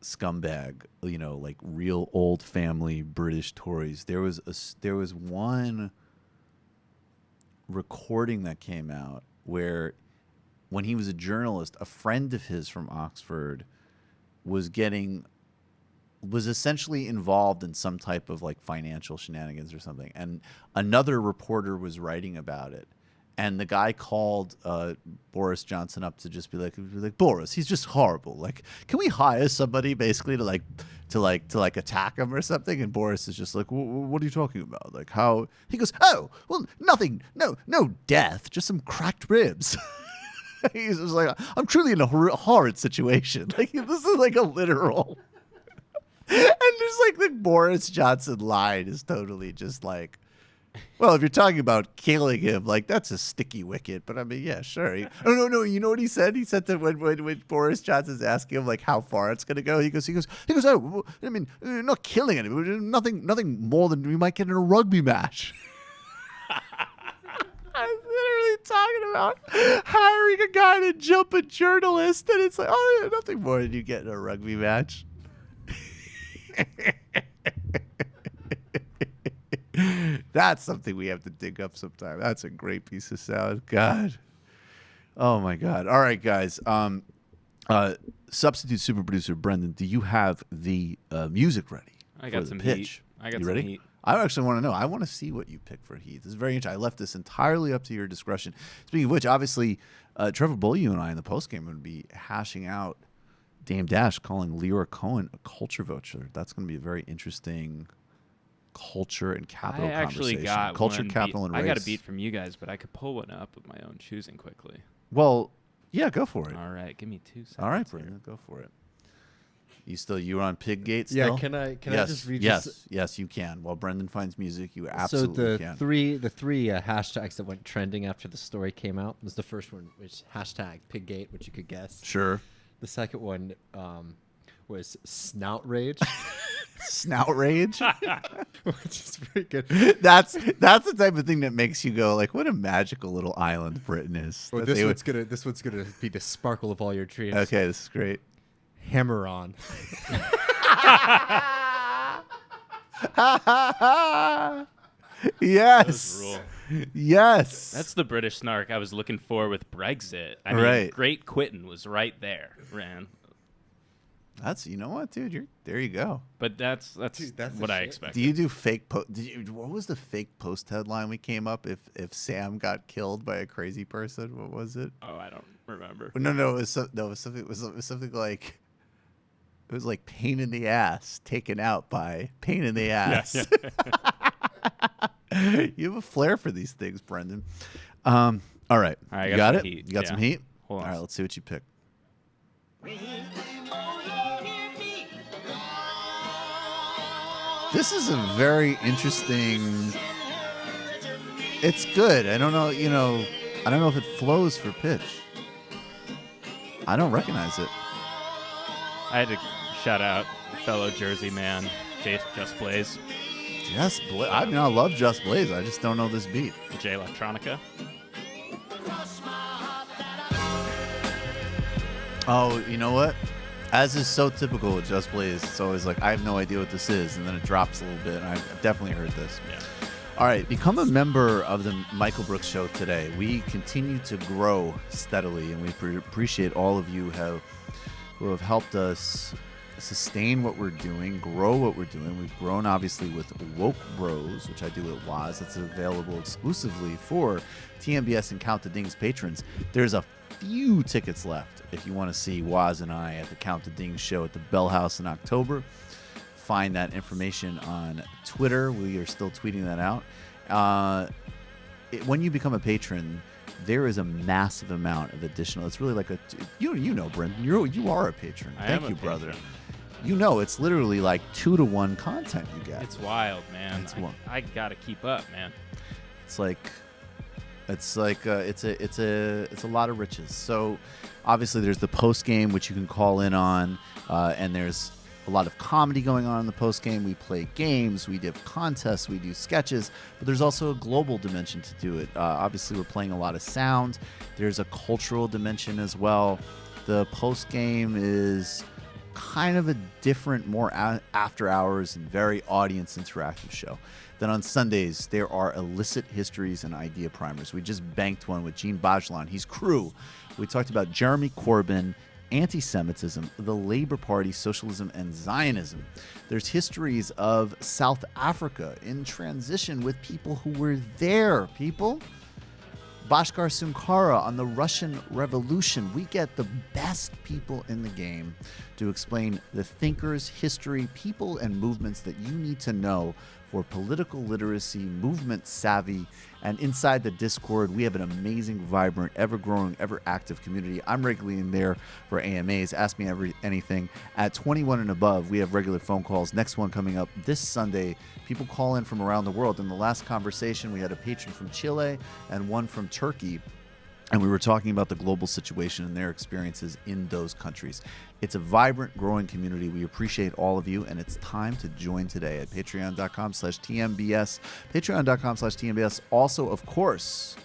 scumbag, like real old family British Tories. There was one recording that came out where when he was a journalist, a friend of his from Oxford was essentially involved in some type of like financial shenanigans or something, and another reporter was writing about it, and the guy called Boris Johnson up to just be like Boris, he's just horrible, like, can we hire somebody basically to attack him or something? And Boris is just like, what are you talking about? Like, how? He goes, oh, well, nothing, no death, just some cracked ribs. He's just like, I'm truly in a horrid situation. Like, this is like a literal. And just like the Boris Johnson line is totally just like Well, if you're talking about killing him, like that's a sticky wicket. But I mean, yeah, sure. Oh no. You know what he said? He said that when Boris Johnson's asking him like how far it's gonna go, he goes. Oh, I mean, not killing anyone. Nothing more than we might get in a rugby match. I'm literally talking about hiring a guy to jump a journalist, and it's like, oh, yeah, nothing more than you get in a rugby match. That's something we have to dig up sometime. That's a great piece of sound. God. Oh, my God. All right, guys. Substitute super producer Brendan, do you have the music ready? I got some pitch? heat. I got you some ready? heat. I actually want to know. I want to see what you pick for heat. This is very interesting. I left this entirely up to your discretion. Speaking of which, obviously, Trevor Beaulieu and I in the postgame are going to be hashing out Dame Dash calling Leora Cohen a culture vulture. That's going to be a very interesting culture and capital I actually conversation. got Culture, one capital, and race. I got a beat from you guys, but I could pull one up of my own choosing quickly. Well, yeah, go for it. All right, give me 2 seconds. All right, Brendan, go for it. You were on Piggate still? Yeah, can I just read Yes, you can. While Brendan finds music, you absolutely can. So the three hashtags that went trending after the story came out was the first one, which hashtag Piggate, which you could guess. Sure. The second one was snout rage. Snout rage? Which is pretty good. That's the type of thing that makes you go like, what a magical little island Britain is. Well, this one's gonna be the sparkle of all your dreams. Okay, this is great. Hammer on. Yes. Yes. That's the British snark I was looking for with Brexit. I Right. mean, Great Britain was right there, man. That's, you know what, dude? There you go. But that's what I expected. Do you do fake post? What was the fake post headline we came up if Sam got killed by a crazy person? What was it? Oh, I don't remember. No, it was something like, it was like pain in the ass taken out by pain in the ass. Yeah. You have a flair for these things, Brendan. All right. You got it? Heat. You got some heat? Hold on. All right, let's see what you pick. This is a very interesting. It's good. I don't know, I don't know if it flows for pitch. I don't recognize it. I had to shout out fellow Jersey man, Just Blaze. Just Blaze. I mean, I love Just Blaze. I just don't know this beat. J Electronica. Oh, you know what? As is so typical with Just Blaze, it's always like, I have no idea what this is, and then it drops a little bit, and I've definitely heard this. Yeah. All right, become a member of the Michael Brooks Show today. We continue to grow steadily, and we appreciate all of you who have helped us sustain what we're doing, grow what we're doing. We've grown, obviously, with Woke Bros, which I do at Waz. That's available exclusively for TMBS and Count the Dings patrons. There's a few tickets left if you want to see Waz and I at the Count the Dings show at the Bell House in October. Find that information on Twitter. We are still tweeting that out. When you become a patron, there is a massive amount of additional. It's really like you know, Brendan, you are a patron. Thank you, brother. You know, it's literally like 2-to-1 content you get. It's wild, man. I gotta keep up, man. It's a lot of riches. So obviously there's the post game, which you can call in on, and there's a lot of comedy going on in the post game. We play games, we do contests, we do sketches, but there's also a global dimension to do it. Obviously we're playing a lot of sound. There's a cultural dimension as well. The post game is kind of a different, more after hours and very audience interactive show. Then on Sundays, there are illicit histories and idea primers. We just banked one with Gene Bajlan. He's crew. We talked about Jeremy Corbyn, anti-Semitism, the Labour Party, socialism, and Zionism. There's histories of South Africa in transition with people who were there, Bhaskar Sunkara on the Russian Revolution. We get the best people in the game to to explain the thinkers, history, people, and movements that you need to know for political literacy, movement savvy, and inside the Discord, we have an amazing, vibrant, ever-growing, ever-active community. I'm regularly in there for AMAs. Ask me anything. At 21 and above, we have regular phone calls. Next one coming up this Sunday. People call in from around the world. In the last conversation, we had a patron from Chile and one from Turkey. And we were talking about the global situation and their experiences in those countries. It's a vibrant, growing community. We appreciate all of you, and it's time to join today at patreon.com/TMBS. Patreon.com/TMBS. Also, of course,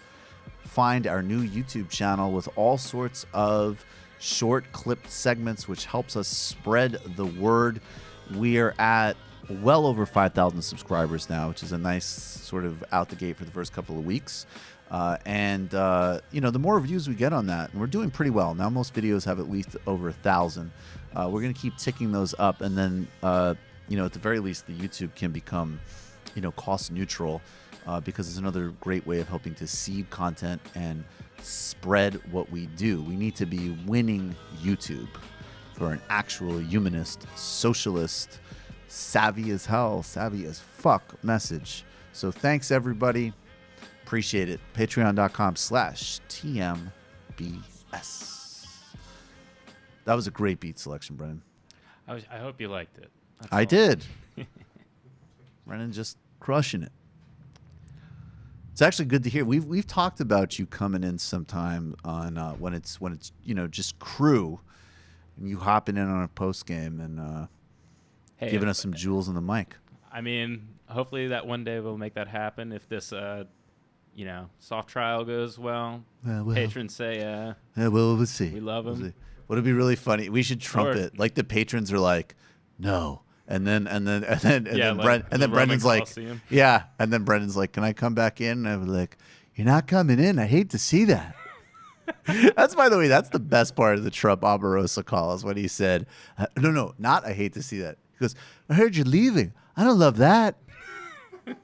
find our new YouTube channel with all sorts of short clipped segments, which helps us spread the word. We are at well over 5,000 subscribers now, which is a nice sort of out the gate for the first couple of weeks. The more views we get on that, and we're doing pretty well. Now most videos have at least over 1,000. We're going to keep ticking those up, and then, at the very least, the YouTube can become, cost neutral because it's another great way of helping to seed content and spread what we do. We need to be winning YouTube for an actual humanist, socialist, savvy as hell, savvy as fuck message. So thanks, everybody. Appreciate it. Patreon.com/TMBS. That was a great beat selection, Brennan. I hope you liked it. That's I all. did. Brennan just crushing it. It's actually good to hear. We've talked about you coming in sometime on when it's just crew, and you hopping in on a post game and giving us some jewels on the mic. I mean, hopefully that one day we'll make that happen if this soft trial goes well. Patrons say, we'll see. We love them. We'll see. Would it be really funny? We should trumpet. Like the patrons are like, no. And then Brendan's like, yeah. And then Brendan's like, can I come back in? And I was like, you're not coming in. I hate to see that. That's, by the way, that's the best part of the Trump Omarosa call is when he said, no, not I hate to see that. He goes, I heard you're leaving. I don't love that.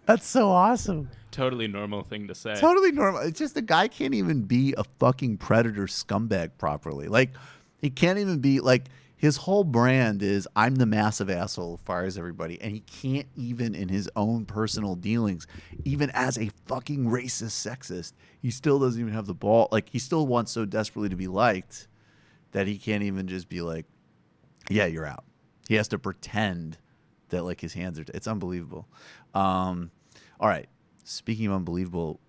That's so awesome. Totally normal thing to say. Totally normal. It's just the guy can't even be a fucking predator scumbag properly. Like, he can't even be, like, his whole brand is I'm the massive asshole who fires everybody. And he can't even in his own personal dealings, even as a fucking racist sexist, he still doesn't even have the ball. Like, he still wants so desperately to be liked that he can't even just be like, yeah, you're out. He has to pretend that, like, his hands are... It's unbelievable. All right. Speaking of unbelievable,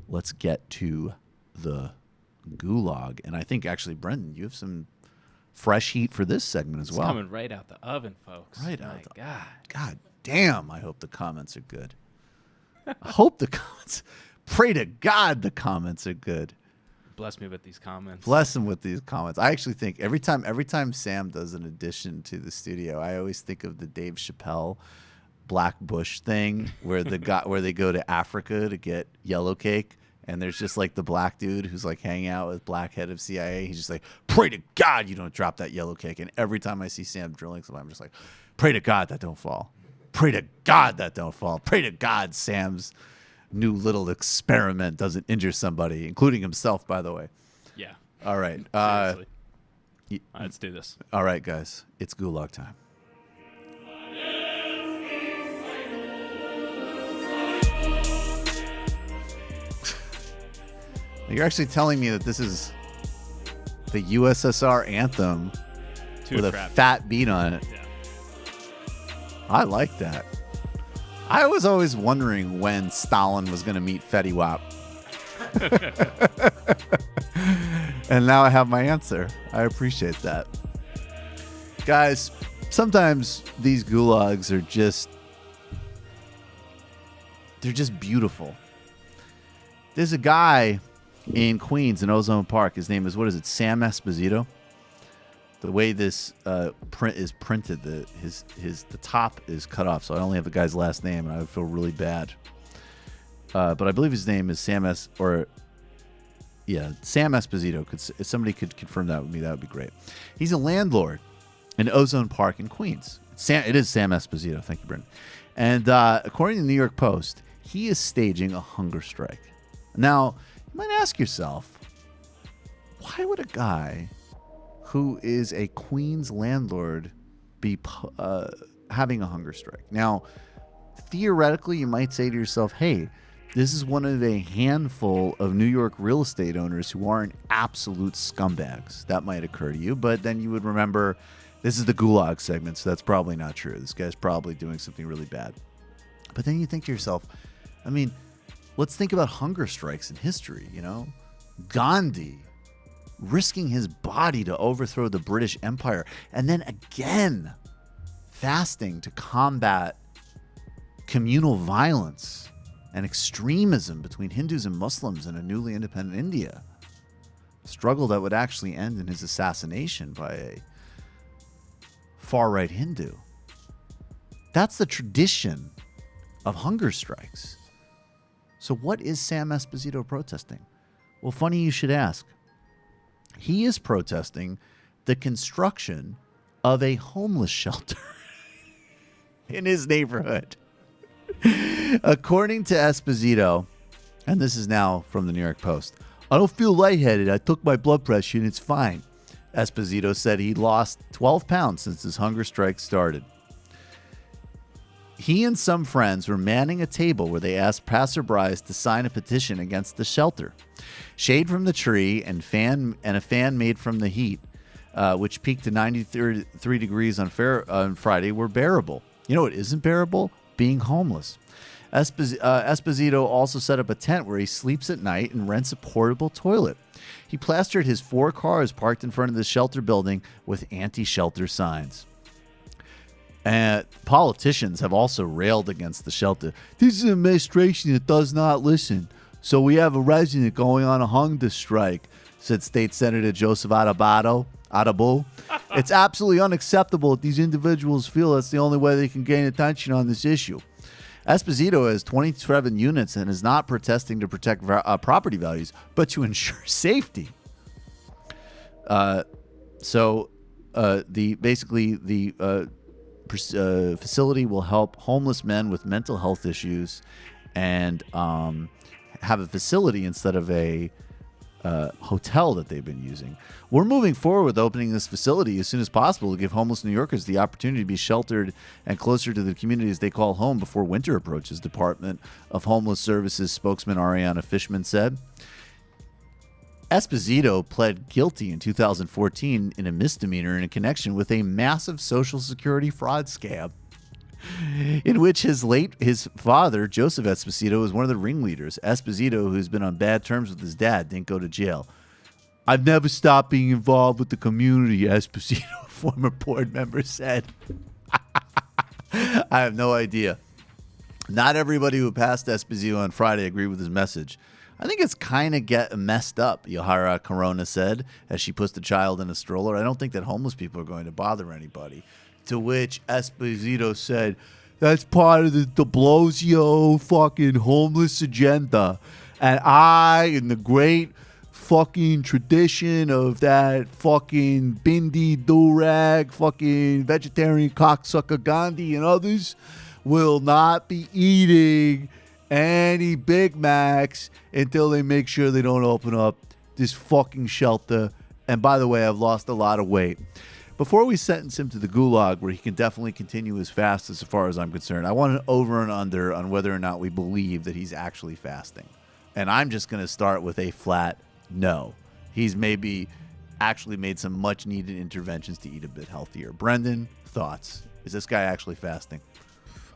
let's get to the gulag. And I think, actually, Brendan, you have some fresh heat for this segment as well. It's coming right out the oven, folks. Right My out. God. God damn, I hope the comments are good. I hope the comments... Pray to God the comments are good. Bless me with these comments. Bless him with these comments. I actually think every time Sam does an addition to the studio, I always think of the Dave Chappelle Black Bush thing where they go to Africa to get yellow cake, and there's just like the black dude who's like hanging out with black head of CIA. He's just like, pray to God you don't drop that yellow cake. And every time I see Sam drilling something, I'm just like, pray to God that don't fall. Pray to God that don't fall. Pray to God Sam's new little experiment doesn't injure somebody, including himself, by the way. Yeah. All right. Seriously. Let's do this. All right, guys. It's gulag time. You're actually telling me that this is the USSR anthem with a fat beat on it. Yeah. I like that. I was always wondering when Stalin was going to meet Fetty Wap. And now I have my answer. I appreciate that. Guys, sometimes these gulags are they're just beautiful. There's a guy in Queens in Ozone Park. His name is, Sam Esposito. The way this print is printed, the top is cut off, so I only have the guy's last name, and I would feel really bad. But I believe his name is Sam Esposito. If somebody could confirm that with me, that would be great. He's a landlord in Ozone Park in Queens. It is Sam Esposito. Thank you, Brendan. And according to the New York Post, he is staging a hunger strike. Now, you might ask yourself, why would a guy who is a Queens landlord be having a hunger strike. Now, theoretically, you might say to yourself, hey, this is one of a handful of New York real estate owners who aren't absolute scumbags. That might occur to you, but then you would remember this is the Gulag segment, so that's probably not true. This guy's probably doing something really bad. But then you think to yourself, I mean, let's think about hunger strikes in history, you know? Gandhi risking his body to overthrow the British Empire, and then again fasting to combat communal violence and extremism between Hindus and Muslims in a newly independent India. A struggle that would actually end in his assassination by a far-right Hindu. That's the tradition of hunger strikes. So what is Sam Esposito protesting? Well, funny you should ask. He is protesting the construction of a homeless shelter in his neighborhood. According to Esposito, and this is now from the New York Post, I don't feel lightheaded. I took my blood pressure and it's fine. Esposito said he lost 12 pounds since his hunger strike started. He and some friends were manning a table where they asked passerbys to sign a petition against the shelter. Shade from the tree and a fan made from the heat, which peaked to 93 degrees on Friday, were bearable. You know what isn't bearable? Being homeless. Esposito also set up a tent where he sleeps at night and rents a portable toilet. He plastered his 4 cars parked in front of the shelter building with anti-shelter signs. And politicians have also railed against the shelter. This is an administration that does not listen. So we have a resident going on a hunger strike, said State Senator Joseph Adabo. It's absolutely unacceptable that these individuals feel that's the only way they can gain attention on this issue. Esposito has 27 units and is not protesting to protect property values, but to ensure safety. The facility will help homeless men with mental health issues and have a facility instead of a hotel that they've been using. We're moving forward with opening this facility as soon as possible to give homeless New Yorkers the opportunity to be sheltered and closer to the communities they call home before winter approaches, Department of Homeless Services spokesman Ariana Fishman said. Esposito pled guilty in 2014 in a misdemeanor in connection with a massive Social Security fraud scam in which his father, Joseph Esposito, was one of the ringleaders. Esposito, who's been on bad terms with his dad, didn't go to jail. I've never stopped being involved with the community, Esposito, former board member said. I have no idea. Not everybody who passed Esposito on Friday agreed with his message. I think it's kind of get messed up, Yohara Corona said, as she puts the child in a stroller. I don't think that homeless people are going to bother anybody. To which Esposito said, that's part of the de Blasio fucking homeless agenda. And I, in the great fucking tradition of that fucking bindi durag, fucking vegetarian cocksucker Gandhi and others, will not be eating any Big Macs until they make sure they don't open up this fucking shelter. And by the way, I've lost a lot of weight. Before we sentence him to the gulag, where he can definitely continue his fast as far as I'm concerned, I want an over and under on whether or not we believe that he's actually fasting. And I'm just going to start with a flat no. He's maybe actually made some much needed interventions to eat a bit healthier. Brendan, thoughts? Is this guy actually fasting?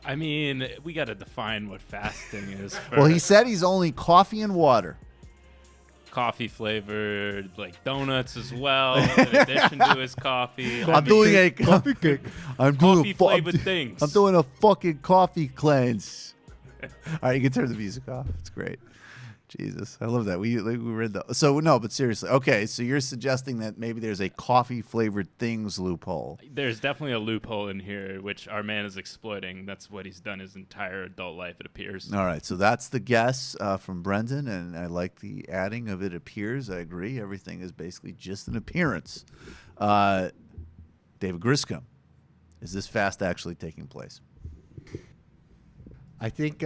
I mean, we got to define what fasting is first. Well, he said he's only coffee and water. Coffee flavored, like donuts as well, in addition to his coffee. I'm doing a coffee cake. Coffee flavored things. I'm doing a fucking coffee cleanse. All right, you can turn the music off. It's great. Jesus, I love that. We read that. So no, but seriously, okay. So you're suggesting that maybe there's a coffee flavored things loophole. There's definitely a loophole in here, which our man is exploiting. That's what he's done his entire adult life, it appears. All right, so that's the guess from Brendan, and I like the adding of it appears. I agree. Everything is basically just an appearance. David Griscom, is this fast actually taking place? I think,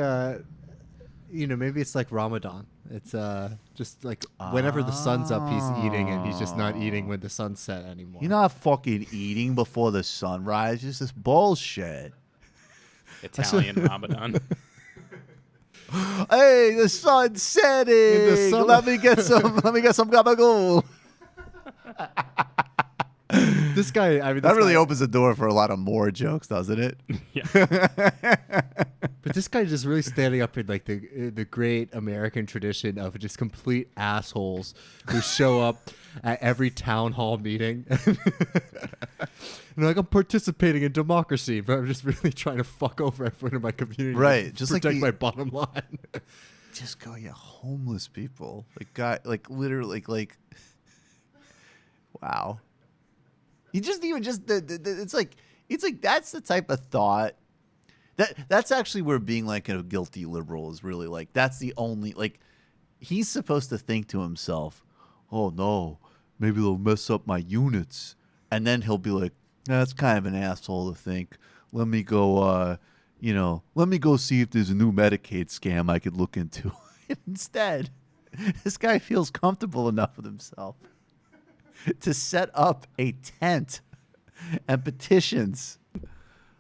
maybe it's like Ramadan. It's just like whenever the sun's up, he's eating, and he's just not eating when the sun's set anymore. You're not fucking eating before the sun rises. This bullshit. Italian Ramadan. Hey, the sun's setting. Let me get some gabagool. This guy, I mean, that really opens the door for a lot of more jokes, doesn't it? Yeah. But this guy just really standing up in like the great American tradition of just complete assholes who show up at every town hall meeting. And like, I'm participating in democracy, but I'm just really trying to fuck over everyone in my community. Right. Just protect like my bottom line. Just go, yeah, homeless people. Like literally, like wow. You just it's like that's the type of thought that's actually where being like a guilty liberal is really like, that's the only, like, he's supposed to think to himself, oh no, maybe they'll mess up my units, and then he'll be like, nah, that's kind of an asshole to think. Let me go see if there's a new Medicaid scam I could look into. Instead, this guy feels comfortable enough with himself to set up a tent and petitions.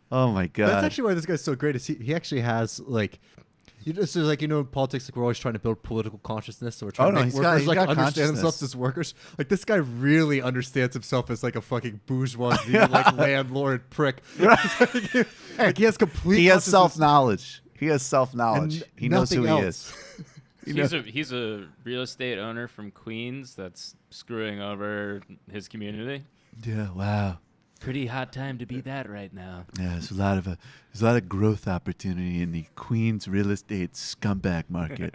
Oh my god! That's actually why this guy's so great. Is he actually has like, so like, in politics, like, we're always trying to build political consciousness, so we're trying to make workers understand themselves as workers. Like, this guy really understands himself as like a fucking bourgeoisie, like landlord prick. Like, he has complete. He has self-knowledge. He has self-knowledge. He knows who he is. He's a real estate owner from Queens that's screwing over his community. Yeah, wow. Pretty hot time to be that right now. Yeah, there's a lot of growth opportunity in the Queens real estate scumbag market.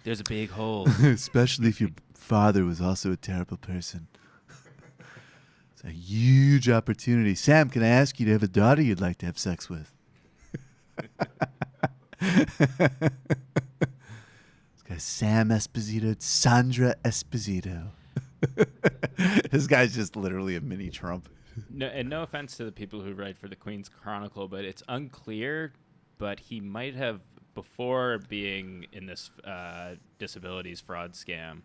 There's a big hole. Especially if your father was also a terrible person. It's a huge opportunity. Sam, can I ask you to have a daughter you'd like to have sex with? Got Sam Esposito, Sandra Esposito. This guy's just literally a mini Trump. No, and no offense to the people who write for the Queen's Chronicle, but it's unclear. But he might have, before being in this disabilities fraud scam,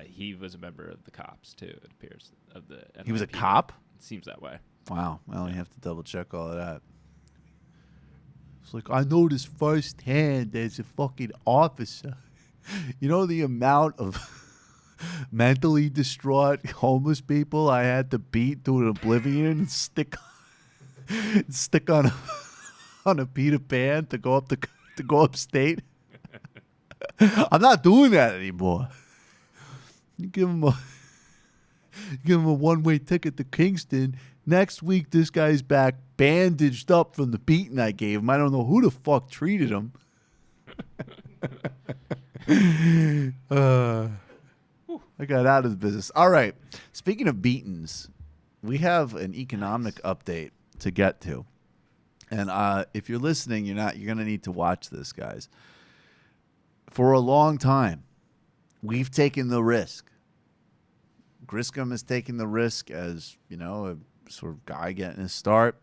he was a member of the cops too. It appears of the. NYPD. He was a cop? It seems that way. Wow. Well, you have to double check all of that. It's like, I noticed firsthand there's a fucking officer. You know the amount of mentally distraught homeless people I had to beat to an oblivion and stick on a Peter Pan to go upstate. I'm not doing that anymore. You give him a one-way ticket to Kingston. Next week, this guy's back bandaged up from the beating I gave him. I don't know who the fuck treated him. I got out of the business. All right. Speaking of beatings, we have an economic update to get to. And if you're listening, you're going to need to watch this, guys. For a long time, we've taken the risk. Griscom has taken the risk as, a sort of guy getting his start.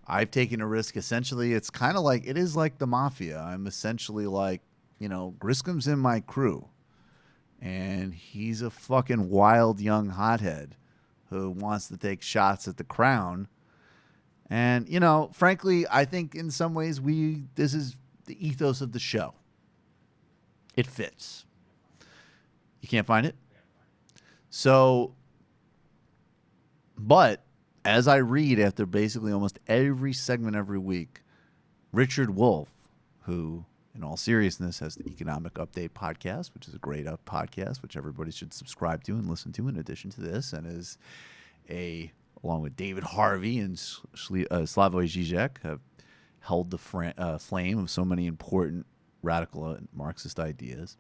I've taken a risk. Essentially, it is like the mafia. I'm essentially like, Griscom's in my crew. And he's a fucking wild young hothead who wants to take shots at the crown. And, frankly, I think in some ways this is the ethos of the show. It fits. You can't find it? So, but as I read after basically almost every segment every week, Richard Wolff, who in all seriousness has the Economic Update podcast, which is a great podcast, which everybody should subscribe to and listen to in addition to this, and is along with David Harvey and Slavoj Žižek, have held the flame of so many important radical and Marxist ideas.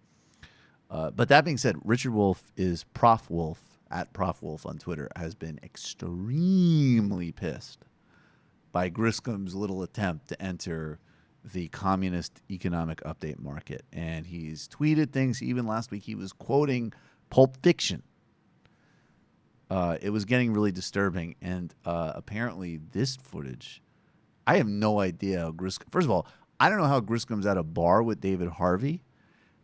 But that being said, Richard Wolff is Prof. Wolff, at Prof. Wolff on Twitter, has been extremely pissed by Griscom's little attempt to enter the communist economic update market. And he's tweeted things. Even last week, he was quoting Pulp Fiction. It was getting really disturbing. And apparently this footage, I have no idea how Griscom... First of all, I don't know how Griscom's at a bar with David Harvey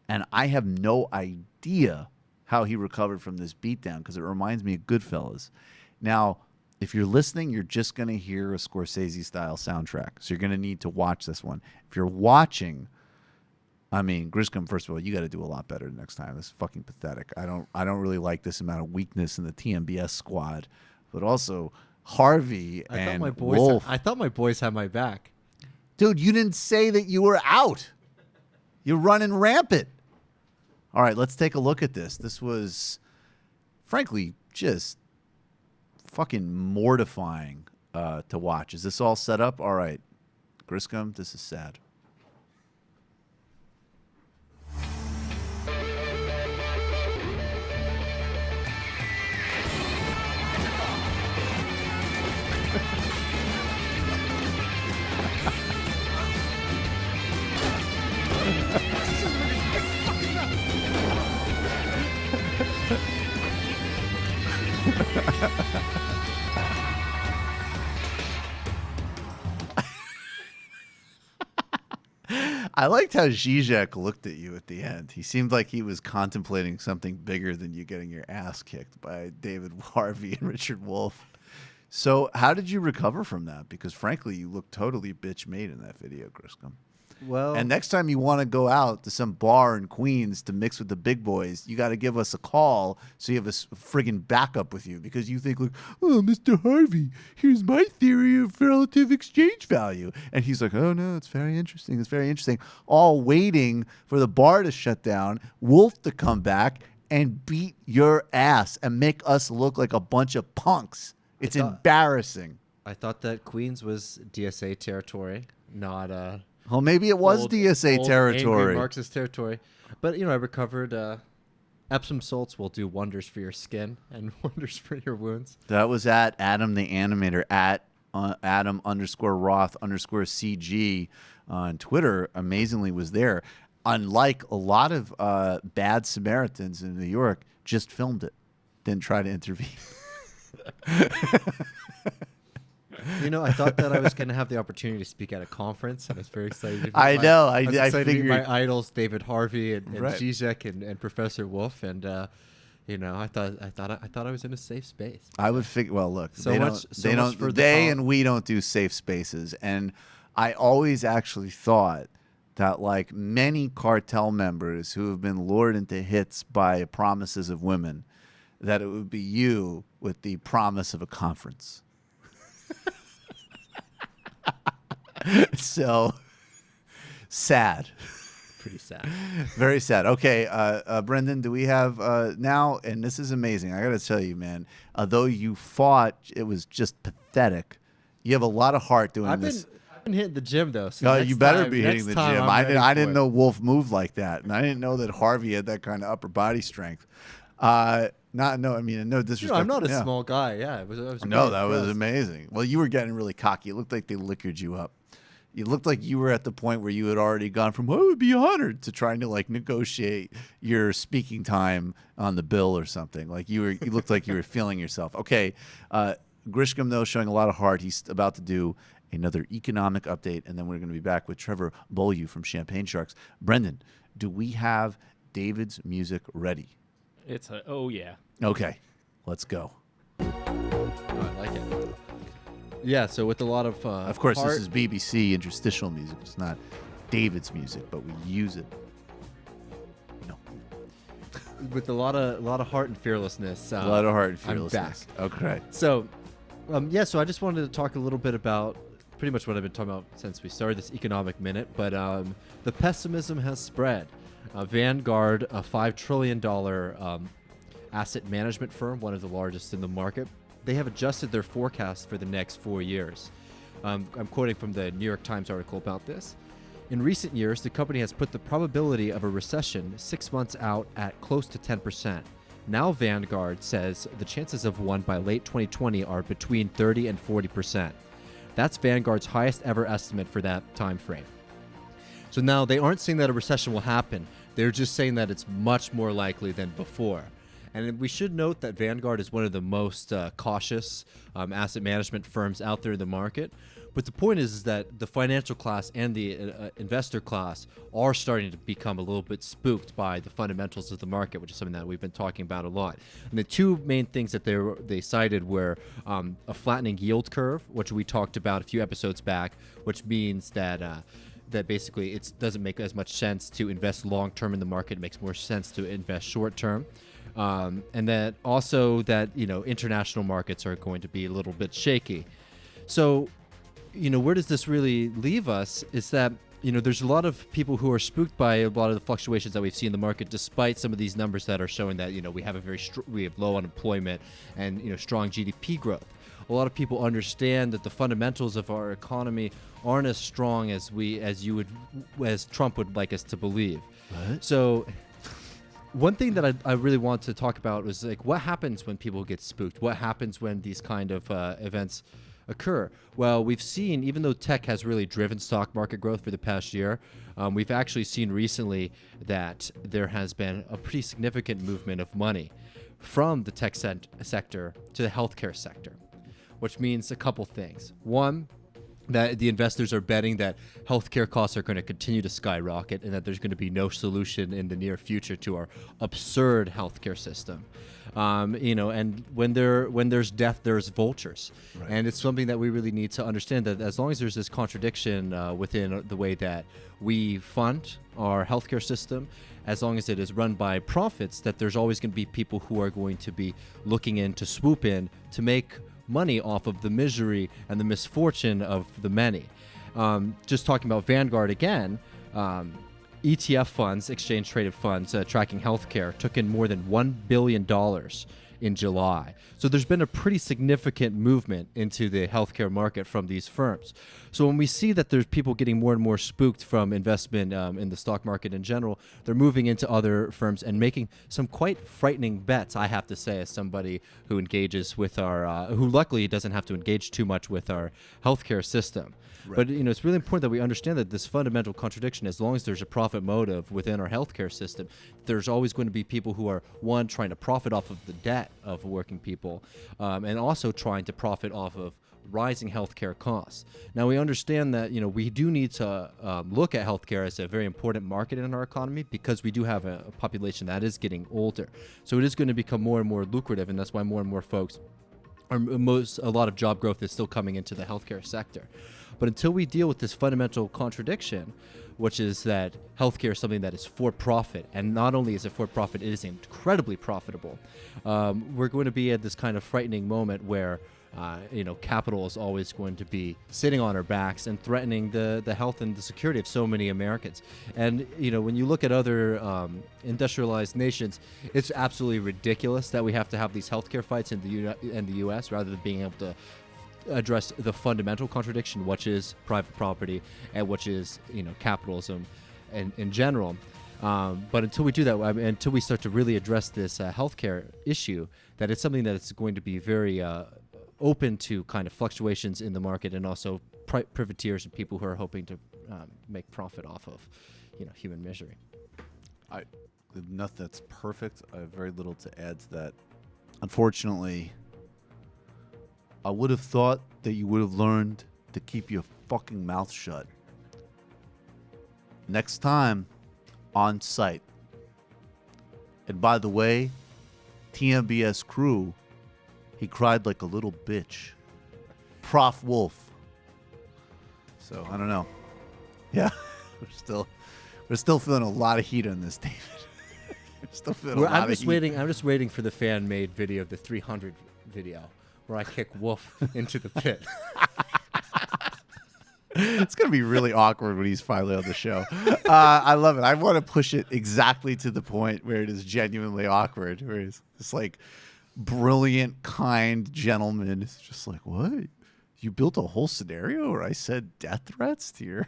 And I have no idea how he recovered from this beatdown because it reminds me of Goodfellas. Now, if you're listening, you're just going to hear a Scorsese-style soundtrack. So you're going to need to watch this one. If you're watching, I mean, Griscom, first of all, you got to do a lot better next time. This is fucking pathetic. I don't really like this amount of weakness in the TMBS squad. But also, Harvey and Wolf. I thought my boys had my back. Dude, you didn't say that you were out. You're running rampant. All right, let's take a look at this. This was, frankly, just fucking mortifying to watch. Is this all set up? All right. Griscom, this is sad. I liked how Zizek looked at you at the end. He seemed like he was contemplating something bigger than you getting your ass kicked by David Harvey and Richard Wolff. So how did you recover from that? Because frankly, you looked totally bitch made in that video, Griscom. Well, and next time you want to go out to some bar in Queens to mix with the big boys, you got to give us a call so you have a friggin' backup with you because you think like, oh, Mr. Harvey, here's my theory of relative exchange value. And he's like, oh, no, it's very interesting. It's very interesting. All waiting for the bar to shut down, Wolf to come back and beat your ass and make us look like a bunch of punks. It's embarrassing. I thought that Queens was DSA territory, not well, maybe it was DSA territory. Angry Marxist territory. But, I recovered. Epsom salts will do wonders for your skin and wonders for your wounds. That was at Adam the Animator, at Adam_Roth_CG on Twitter, amazingly was there. Unlike a lot of bad Samaritans in New York, just filmed it. Didn't try to intervene. I thought that I was going to have the opportunity to speak at a conference. I was very excited. I know. I figured my idols, David Harvey and right. Zizek and Professor Wolff, and I thought I was in a safe space. I would figure. Well, look, They and we don't do safe spaces, and I always actually thought that, like many cartel members who have been lured into hits by promises of women, that it would be you with the promise of a conference. So sad. Pretty sad. Very sad. Okay, Brendan, do we have now, and this is amazing, I gotta tell you, man, though you fought, it was just pathetic. You have a lot of heart doing this. I've been hitting the gym, though. So you better be hitting the gym. I didn't know Wolf moved like that, and I didn't know that Harvey had that kind of upper body strength. No disrespect. I'm not a small guy. Yeah, I was no, that was amazing. Well, you were getting really cocky. It looked like they liquored you up. You looked like you were at the point where you had already gone from, I would be honored, to trying to like negotiate your speaking time on the bill or something. Like you looked like you were feeling yourself. Okay, Griscom, though, showing a lot of heart. He's about to do another economic update, and then we're going to be back with Trevor Beaulieu from Champagne Sharks. Brendan, do we have David's music ready? Oh yeah. Okay, let's go. I like it. Yeah, so with a lot of course, heart, this is BBC interstitial music. It's not David's music, but we use it. No. With a lot of heart and fearlessness. A lot of heart and fearlessness. I'm back. Okay. So, so I just wanted to talk a little bit about pretty much what I've been talking about since we started this economic minute. But the pessimism has spread. Vanguard, a $5 trillion asset management firm, one of the largest in the market, they have adjusted their forecast for the next 4 years. I'm quoting from the New York Times article about this. In recent years, the company has put the probability of a recession 6 months out at close to 10%. Now Vanguard says the chances of one by late 2020 are between 30 and 40%. That's Vanguard's highest ever estimate for that time frame. So now they aren't saying that a recession will happen. They're just saying that it's much more likely than before. And we should note that Vanguard is one of the most cautious asset management firms out there in the market. But the point is that the financial class and the investor class are starting to become a little bit spooked by the fundamentals of the market, which is something that we've been talking about a lot. And the two main things that they cited were a flattening yield curve, which we talked about a few episodes back, which means that that basically it doesn't make as much sense to invest long term in the market. It makes more sense to invest short term. And that also that international markets are going to be a little bit shaky. So where does this really leave us is that, there's a lot of people who are spooked by a lot of the fluctuations that we've seen in the market, despite some of these numbers that are showing that, we have we have low unemployment and, strong GDP growth. A lot of people understand that the fundamentals of our economy aren't as strong as Trump would like us to believe. What? So one thing that I really want to talk about was what happens when people get spooked? What happens when these kind of events occur? Well, we've seen, even though tech has really driven stock market growth for the past year, we've actually seen recently that there has been a pretty significant movement of money from the tech sector to the healthcare sector, which means a couple things. One, that the investors are betting that healthcare costs are going to continue to skyrocket and that there's going to be no solution in the near future to our absurd healthcare system. And when there's death, there's vultures. Right. And it's something that we really need to understand, that as long as there's this contradiction within the way that we fund our healthcare system, as long as it is run by profits, that there's always going to be people who are going to be looking in to swoop in to make money off of the misery and the misfortune of the many. Just talking about Vanguard again, ETF funds, exchange traded funds tracking healthcare, took in more than $1 billion in July. So there's been a pretty significant movement into the healthcare market from these firms. So when we see that there's people getting more and more spooked from investment in the stock market in general, they're moving into other firms and making some quite frightening bets, I have to say, as somebody who engages with our, who luckily doesn't have to engage too much with our healthcare system. Right. But it's really important that we understand that this fundamental contradiction, as long as there's a profit motive within our healthcare system, there's always going to be people who are, one, trying to profit off of the debt of working people, and also trying to profit off of rising healthcare costs. Now, we understand that we do need to look at healthcare as a very important market in our economy, because we do have a population that is getting older. So it is going to become more and more lucrative, and that's why more and more folks a lot of job growth is still coming into the healthcare sector. But until we deal with this fundamental contradiction, which is that healthcare is something that is for profit, and not only is it for profit, it is incredibly profitable, we're going to be at this kind of frightening moment where capital is always going to be sitting on our backs and threatening the health and the security of so many Americans. And when you look at other industrialized nations, it's absolutely ridiculous that we have to have these healthcare fights in the U.S. rather than being able to address the fundamental contradiction, which is private property and which is capitalism in general. But until we do that, until we start to really address this healthcare issue, that it's something that is going to be very open to kind of fluctuations in the market, and also privateers and people who are hoping to make profit off of human misery. Nothing that's perfect. I have very little to add to that. Unfortunately, I would have thought that you would have learned to keep your fucking mouth shut. Next time, on site. And by the way, TMBS crew, he cried like a little bitch. Prof Wolf. So, I don't know. Yeah, we're still feeling a lot of heat on this, David. We're still feeling a lot of heat. I'm just waiting for the fan-made video, the 300 video, where I kick Wolf into the pit. It's going to be really awkward when he's finally on the show. I love it. I want to push it exactly to the point where it is genuinely awkward, where it's just like brilliant, kind gentleman. It's just like, what? You built a whole scenario where I said death threats to your...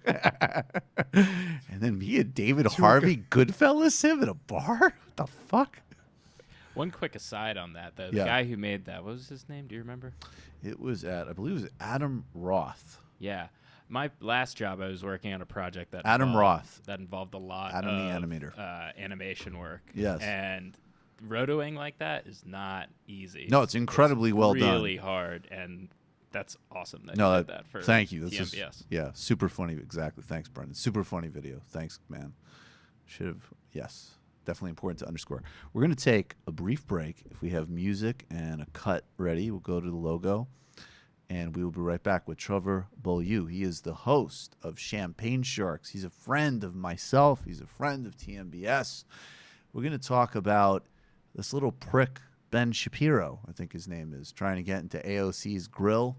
and then me and David Harvey Goodfellas him in a bar? What the fuck? One quick aside on that, though. The guy who made that, what was his name? Do you remember? It was I believe it was Adam Roth. Yeah. My last job, I was working on a project that Adam Roth. That involved a lot Adam of the animator. Animation work. Yes. And rotoing like that is not easy. No, it's incredibly well done. Really hard, and that's awesome that No, you did that for thank you. TMBS. Yeah, super funny. Exactly. Thanks, Brendan. Super funny video. Thanks, man. Should have. Yes, definitely important to underscore. We're going to take a brief break. If we have music and a cut ready, we'll go to the logo, and we will be right back with Trevor Beaulieu. He is the host of Champagne Sharks. He's a friend of myself. He's a friend of TMBS. We're going to talk about this little prick, Ben Shapiro, I think his name is, trying to get into AOC's grill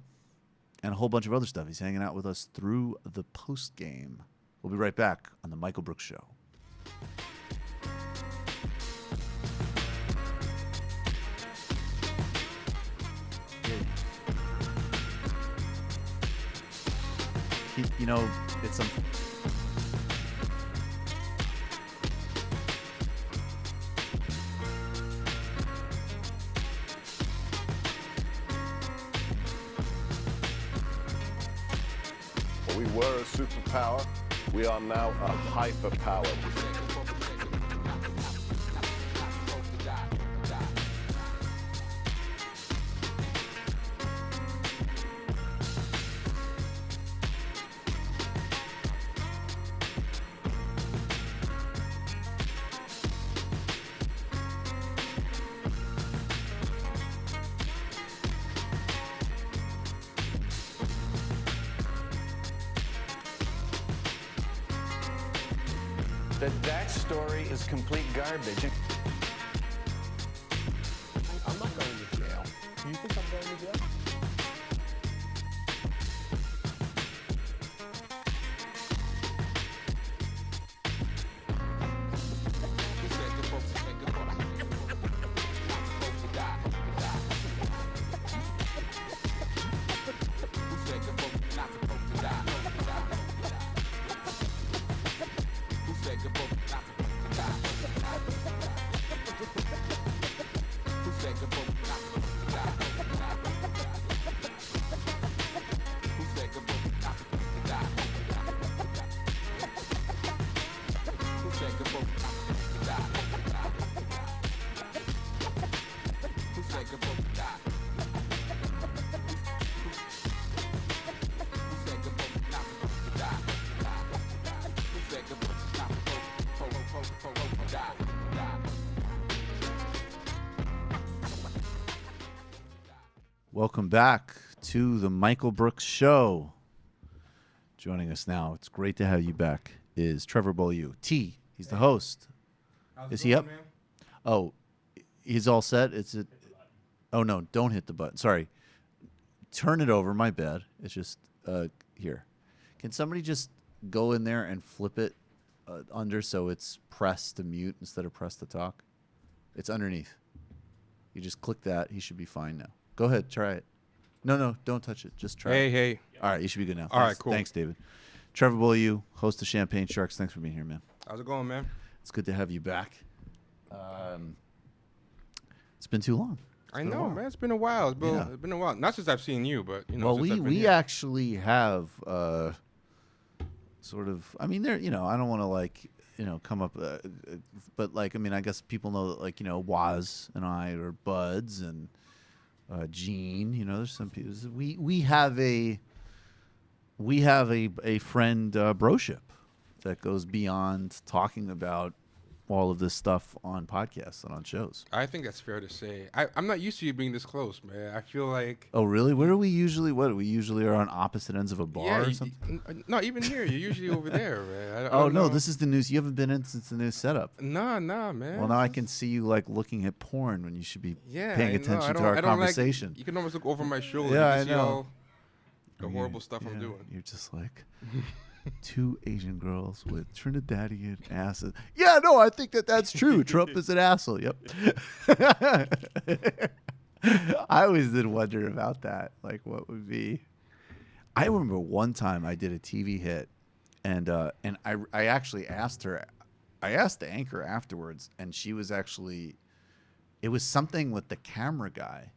and a whole bunch of other stuff. He's hanging out with us through the post game. We'll be right back on the Michael Brooks Show. You know, it's something. We were a superpower. We are now a hyperpower. That story is complete garbage. I'm not going to jail. Do you think I'm going to jail? Welcome back to the Michael Brooks Show. Joining us now, it's great to have you back, is Trevor Beaulieu. T, he's the host. Is he up? Man? Oh, he's all set? Oh, no, don't hit the button. Sorry. Turn it over. My bad. It's just here. Can somebody just go in there and flip it under so it's press to mute instead of press to talk? It's underneath. You just click that. He should be fine now. Go ahead. Try it. No, don't touch it. Just try it. Hey. All right, you should be good now. All right, cool. Thanks, David. Trevor Beaulieu, host of Champagne Sharks. Thanks for being here, man. How's it going, man? It's good to have you back. It's been too long. I know, man. It's been a while. It's been a while. Not since I've seen you, but Well, since I've been we here. actually have sort of. I mean, there. I don't want to come up, but I guess people know that Waz and I are buds, and Gene. There's some people. We have a friend broship that goes beyond talking about all of this stuff on podcasts and on shows. I think that's fair to say. I'm not used to you being this close, man. I feel like. Oh, really? Where are we usually? We usually are on opposite ends of a bar or something? No, even here. You're usually over there, man. I Oh, don't no, know. this is the news. You haven't been in since the new setup. Nah, man. Well, now I can see you looking at porn when you should be paying I know. attention to I our don't conversation. You can almost look over my shoulder. Yeah, You I see know. all the horrible stuff I'm doing. You're just like two Asian girls with Trinidadian asses. Yeah, no, I think that's true. Trump is an asshole. Yep. I always did wonder about that. What would be? I remember one time I did a TV hit, and I actually asked her. I asked the anchor afterwards, and she was actually. It was something with the camera guy.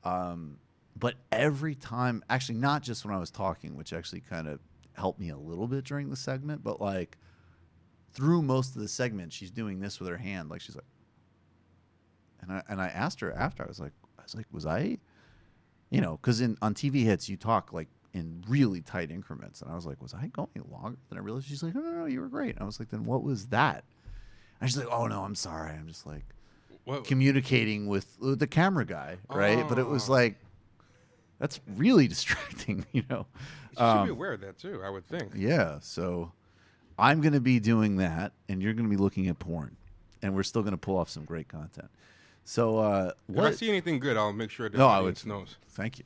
But every time, actually not just when I was talking, which actually kind of helped me a little bit during the segment, but through most of the segment, she's doing this with her hand, she's like, And I asked her after. I was like, was I, you know, because on TV hits you talk like in really tight increments, and I was like, was I going longer than I realized? She's like, no, you were great. And I was like, then what was that? And she's like, oh no, I'm sorry. I'm just like communicating with the camera guy, right? But it was like, that's really distracting, you know. You should be aware of that too, I would think. Yeah, so I'm going to be doing that, and you're going to be looking at porn, and we're still going to pull off some great content. So if I see anything good, I'll make sure the audience knows. Thank you.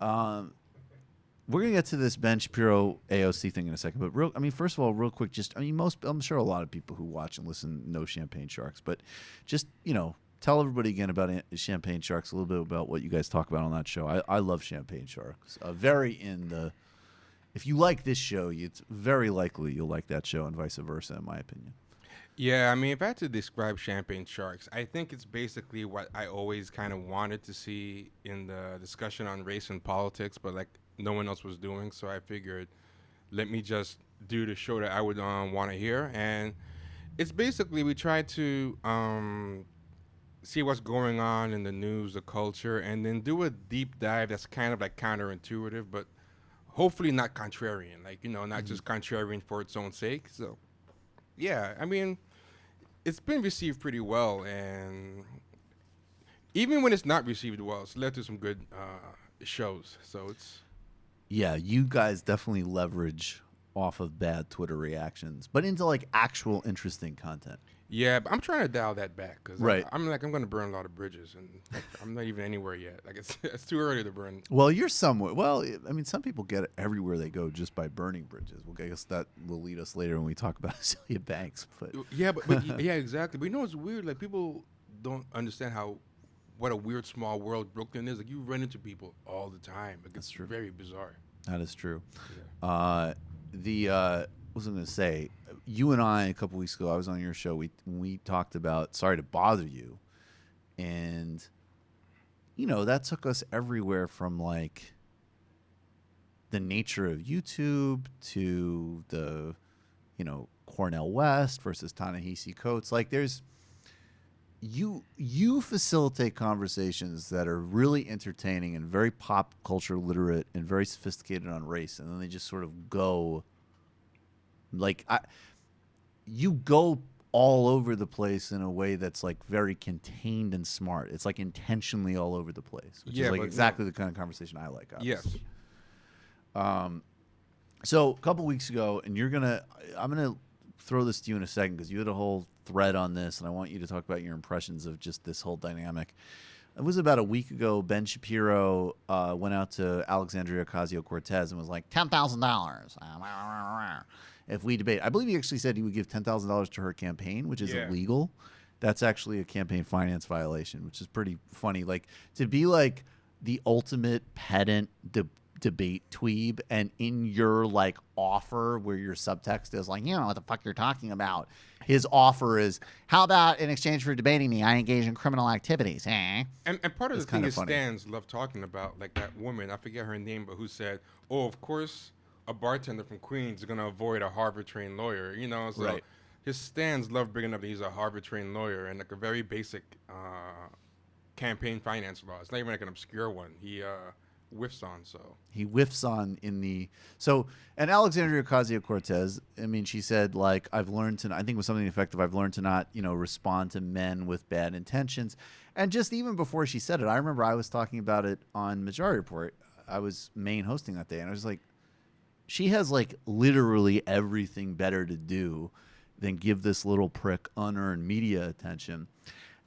We're going to get to this Ben Shapiro AOC thing in a second, but first of all, real quick, I'm sure a lot of people who watch and listen know Champagne Sharks, but just, you know, tell everybody again about Champagne Sharks, a little bit about what you guys talk about on that show. I love Champagne Sharks. If you like this show, it's very likely you'll like that show and vice versa, in my opinion. Yeah, I mean, if I had to describe Champagne Sharks, I think it's basically what I always kind of wanted to see in the discussion on race and politics, but like no one else was doing. So I figured, let me just do the show that I would want to hear. And it's basically, we try to see what's going on in the news, the culture, and then do a deep dive that's kind of like counterintuitive, but hopefully not contrarian, like, you know, not just contrarian for its own sake. So, yeah, I mean, it's been received pretty well, and even when it's not received well, it's led to some good shows. So it's... Yeah, you guys definitely leverage off of bad Twitter reactions, but into like actual interesting content. Yeah, but I'm trying to dial that back because right. I'm going to burn a lot of bridges, and I'm not even anywhere yet. Like it's too early to burn. Well, you're somewhere. Well, I mean, some people get it everywhere they go just by burning bridges. Well, I guess that will lead us later when we talk about Celia Banks. But yeah, but yeah, exactly. But you know, it's weird. Like people don't understand what a weird small world Brooklyn is. Like you run into people all the time. Like it's very bizarre. That is true. Yeah. What was I going to say? You and I, a couple weeks ago, I was on your show. We talked about Sorry to Bother You. And, you know, that took us everywhere from, like, the nature of YouTube to the, you know, Cornel West versus Ta-Nehisi Coates. Like, there's... You facilitate conversations that are really entertaining and very pop culture literate and very sophisticated on race. And then they just sort of go... Like, you go all over the place in a way that's like very contained and smart. It's like intentionally all over the place, which is like exactly the kind of conversation I like. Obviously. Yes. So a couple weeks ago, and I'm gonna throw this to you in a second because you had a whole thread on this, and I want you to talk about your impressions of just this whole dynamic. It was about a week ago. Ben Shapiro went out to Alexandria Ocasio-Cortez and was like, $10,000 if we debate. I believe he actually said he would give $10,000 to her campaign, which is illegal. That's actually a campaign finance violation, which is pretty funny. Like, to be like the ultimate pedant debate tweeb, and in your like offer where your subtext is like, you know what the fuck you're talking about, his offer is, how about in exchange for debating me, I engage in criminal activities? And part of the thing is Stans love talking about, like that woman, I forget her name, but who said, oh, of course a bartender from Queens is going to avoid a Harvard-trained lawyer, you know? So right. His Stans love bringing up that he's a Harvard-trained lawyer and like a very basic campaign finance law. It's not even like an obscure one. He whiffs on, he whiffs on in the and Alexandria Ocasio-Cortez, I mean, she said, like, I've learned to, I think it was something effective, I've learned to not, you know, respond to men with bad intentions. And just even before she said it, I remember I was talking about it on Majority Report. I was main hosting that day, and I was like, she has like literally everything better to do than give this little prick unearned media attention.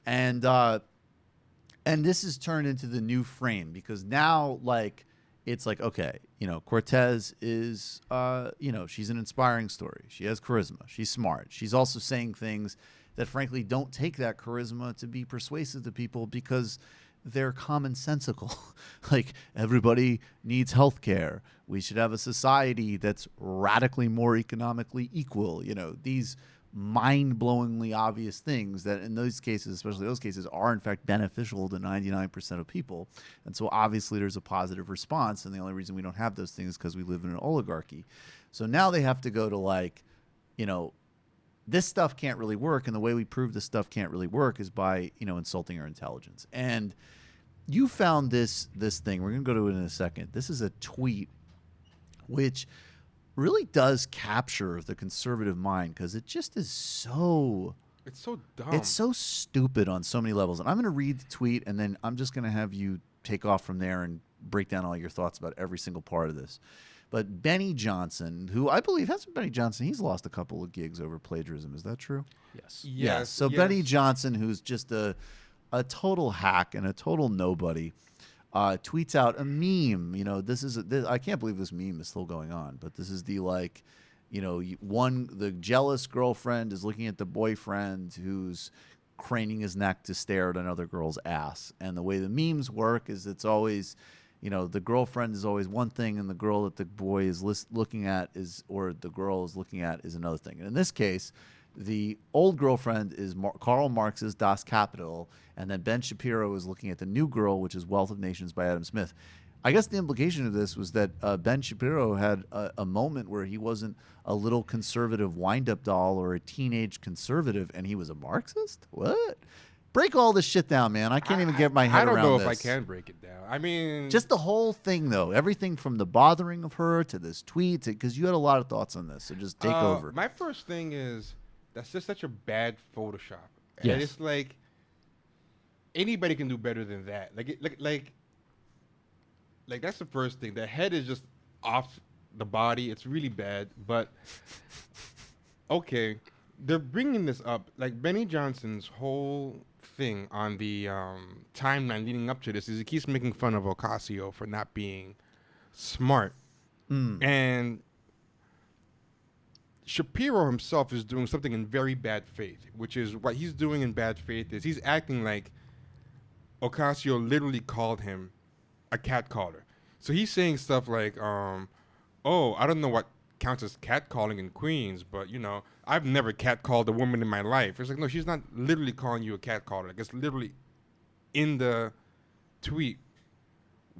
And this has turned into the new frame, because now, like, it's like, okay, you know, Cortez is, you know, she's an inspiring story. She has charisma. She's smart. She's also saying things that, frankly, don't take that charisma to be persuasive to people because they're commonsensical. Like, everybody needs health care. We should have a society that's radically more economically equal. You know, these mind-blowingly obvious things that in those cases, especially those cases, are in fact beneficial to 99% of people. And so obviously there's a positive response, and the only reason we don't have those things is because we live in an oligarchy. So now they have to go to, like, you know, this stuff can't really work, and the way we prove this stuff can't really work is by, insulting our intelligence. And you found this thing. We're going to go to it in a second. This is a tweet which really does capture the conservative mind, because it just is so... It's so dumb. It's so stupid on so many levels. And I'm going to read the tweet, and then I'm just going to have you take off from there and break down all your thoughts about every single part of this. But Benny Johnson, who I believe has Benny Johnson, he's lost a couple of gigs over plagiarism. Is that true? Yes. Yes. So Benny Johnson, who's just a total hack and a total nobody, tweets out a meme. I can't believe this meme is still going on, but this is the the jealous girlfriend is looking at the boyfriend who's craning his neck to stare at another girl's ass. And the way the memes work is it's always, the girlfriend is always one thing, and the girl that the boy is looking at or the girl is looking at is another thing. And in this case, the old girlfriend is Karl Marx's Das Kapital, and then Ben Shapiro is looking at the new girl, which is Wealth of Nations by Adam Smith. I guess the implication of this was that Ben Shapiro had a moment where he wasn't a little conservative wind-up doll or a teenage conservative, and he was a Marxist? What? Break all this shit down, man. I can't even get my head around this. I don't know if I can break it down. I mean... Just the whole thing, though. Everything from the bothering of her to this tweet, because you had a lot of thoughts on this, so just take over. My first thing is, that's just such a bad Photoshop. Yes. And it's like, anybody can do better than that. Like that's the first thing. The head is just off the body. It's really bad. But okay, they're bringing this up. Like Benny Johnson's whole thing on the timeline leading up to this is he keeps making fun of Ocasio for not being smart. And Shapiro himself is doing something in very bad faith, which is what he's doing in bad faith is he's acting like Ocasio literally called him a catcaller. So he's saying stuff like, I don't know what counts as catcalling in Queens, but, I've never catcalled a woman in my life. It's like, no, she's not literally calling you a catcaller. Like, it's literally in the tweet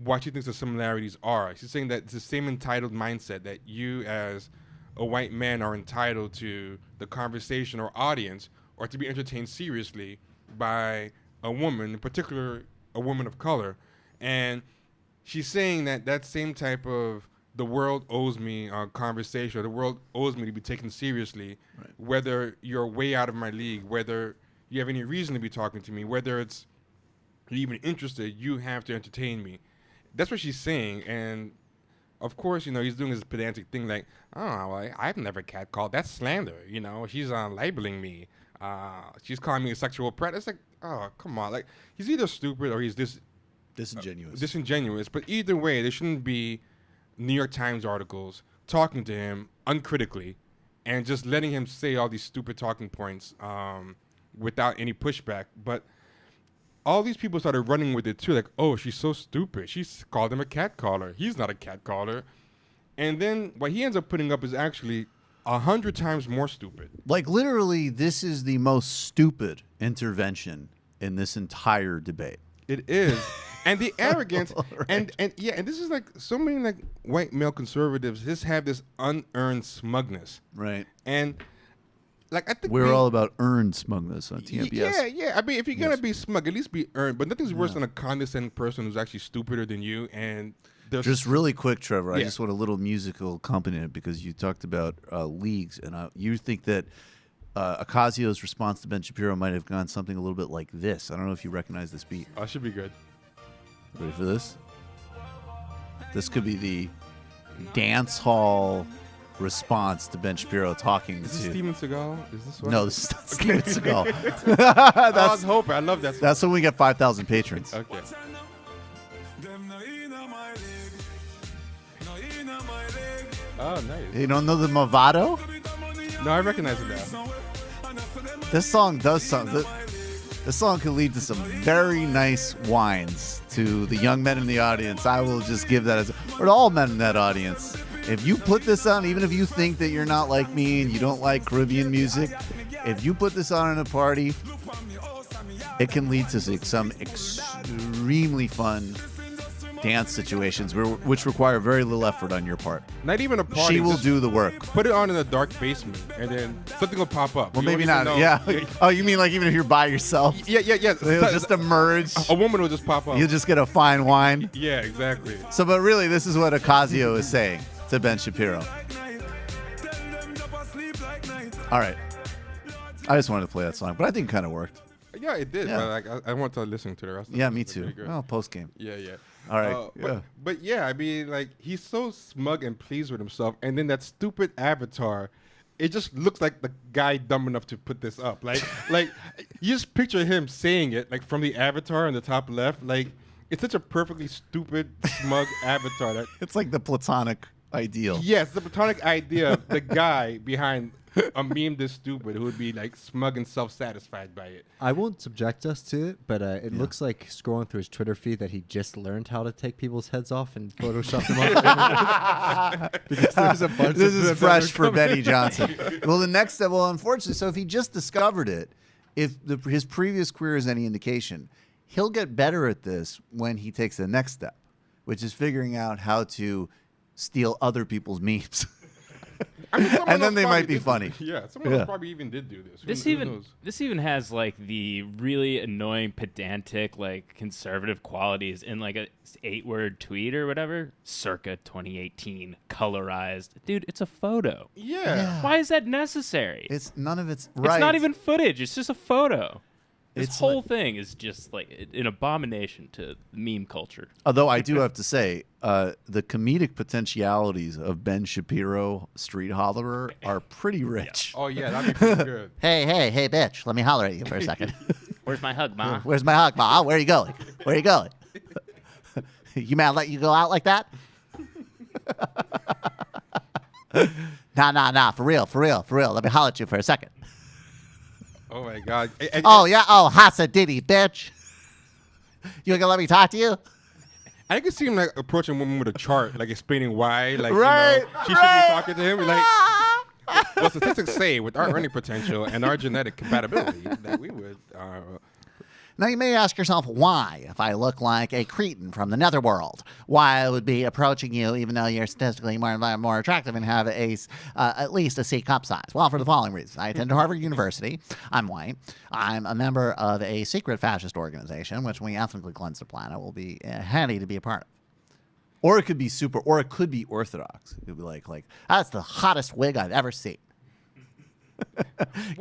what she thinks the similarities are. She's saying that it's the same entitled mindset that you as a white man are entitled to the conversation or audience or to be entertained seriously by a woman, in particular a woman of color. And she's saying that same type of the world owes me conversation, or the world owes me to be taken seriously, right, whether you're way out of my league, whether you have any reason to be talking to me, whether it's you're even interested, you have to entertain me. That's what she's saying. And of course, he's doing this pedantic thing like, I've never catcalled. That's slander. She's labeling me. She's calling me a sexual predator. It's like, oh, come on. Like, he's either stupid or he's disingenuous. But either way, there shouldn't be New York Times articles talking to him uncritically and just letting him say all these stupid talking points without any pushback. But all these people started running with it too, like, oh, she's so stupid. She's called him a catcaller. He's not a catcaller. And then what he ends up putting up is actually 100 times more stupid. Like, literally, this is the most stupid intervention in this entire debate. It is. And the arrogance, right, and this is like so many like white male conservatives just have this unearned smugness. Right. And like, I think we're all about earned smugness on TMBS. Yeah. I mean, if you're gonna be smug, at least be earned. But nothing's worse than a condescending person who's actually stupider than you. And just really quick, Trevor, I just want a little musical accompaniment because you talked about leagues, and you think that Ocasio's response to Ben Shapiro might have gone something a little bit like this. I don't know if you recognize this beat. Oh, should be good. Ready for this? This could be the dance hall response to Ben Shapiro talking to... Is this Steven Seagal? Is this one? No, this is not Steven Seagal. I was hoping. I love that song. That's when we get 5,000 patrons. Okay. Oh, nice. You don't know the Movado? No, I recognize it now. This song does something. This song could lead to some very nice wines to the young men in the audience. I will just give that or to all men in that audience. If you put this on, even if you think that you're not like me and you don't like Caribbean music, if you put this on in a party, it can lead to some extremely fun dance situations which require very little effort on your part. Not even a party. She will just do the work. Put it on in a dark basement, and then something will pop up. Well, You maybe won't not. even know. Yeah. Oh, you mean like even if you're by yourself? Yeah. It'll just emerge. A woman will just pop up. You'll just get a fine wine. Yeah, exactly. So, but really, this is what Ocasio is saying to Ben Shapiro. All right. I just wanted to play that song, but I think it kind of worked. Yeah, it did. Yeah. But like, I want to listen to the rest of it. Yeah, me It's too. pretty good. Well, post game. Yeah. All right. Yeah. But yeah, I mean, like, he's so smug and pleased with himself, and then that stupid avatar, it just looks like the guy dumb enough to put this up. Like you just picture him saying it, like from the avatar in the top left. Like, it's such a perfectly stupid, smug avatar. That It's like the platonic ideal. yes, the platonic idea of the guy behind a meme this stupid who would be like smug and self-satisfied by it. I won't subject us to it, but it looks like scrolling through his Twitter feed that he just learned how to take people's heads off and Photoshop them up. Because there's a bunch This of is them fresh that are for coming. Benny Johnson. Well, the next step, well, unfortunately, so if he just discovered it, if his previous career is any indication, he'll get better at this when he takes the next step, which is figuring out how to steal other people's memes. I mean, someone And then else they probably might be did funny. Yeah, someone Yeah. else probably even did do this. This Who knows? even has like the really annoying, pedantic, like conservative qualities in like a 8-word tweet or whatever. Circa 2018, colorized. Dude, it's a photo. Yeah. Why is that necessary? It's none of it's right. It's not even footage. It's just a photo. This It's whole like- thing is just like an abomination to meme culture. Although I do have to say, the comedic potentialities of Ben Shapiro, street hollerer, are pretty rich. Oh yeah, that'd be pretty good. Hey, bitch, let me holler at you for a second. Where's my hug, Ma? Where's my hug, Ma? Where are you going? Where are you going? You man let you go out like that? Nah, for real. Let me holler at you for a second. Oh my God. Oh, yeah? Oh, Hassa Diddy, bitch. You gonna let me talk to you? I can see him like approaching women with a chart, like explaining why, like Right, you know, she should be talking to him. Like, well, statistics say with our earning potential and our genetic compatibility that we would. Now, you may ask yourself why, if I look like a cretin from the netherworld, why I would be approaching you even though you're statistically more attractive and have at least a C cup size. Well, for the following reasons. I attend Harvard University. I'm white. I'm a member of a secret fascist organization, which, when we ethnically cleanse the planet, will be handy to be a part of. Or it could be or it could be orthodox. It could be like that's the hottest wig I've ever seen.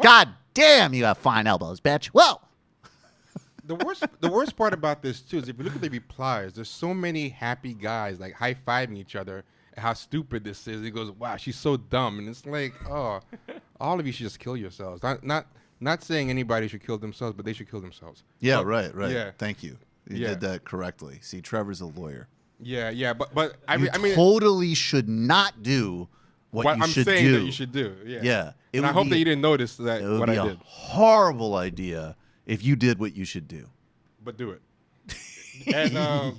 God damn, you have fine elbows, bitch. Whoa! The worst part about this too is if you look at the replies, there's so many happy guys like high-fiving each other at how stupid this is. He goes, "Wow, she's so dumb," and it's like, oh, all of you should just kill yourselves. Not saying anybody should kill themselves, but they should kill themselves. Yeah, Oh, right. Yeah. Thank you. You did that correctly. See, Trevor's a lawyer. Yeah, but I You mean, totally should not do what you I'm should saying do. that you should do. Yeah. Yeah. And I hope that you didn't notice that It would what be I a did. horrible idea if you did what you should do. But do it. And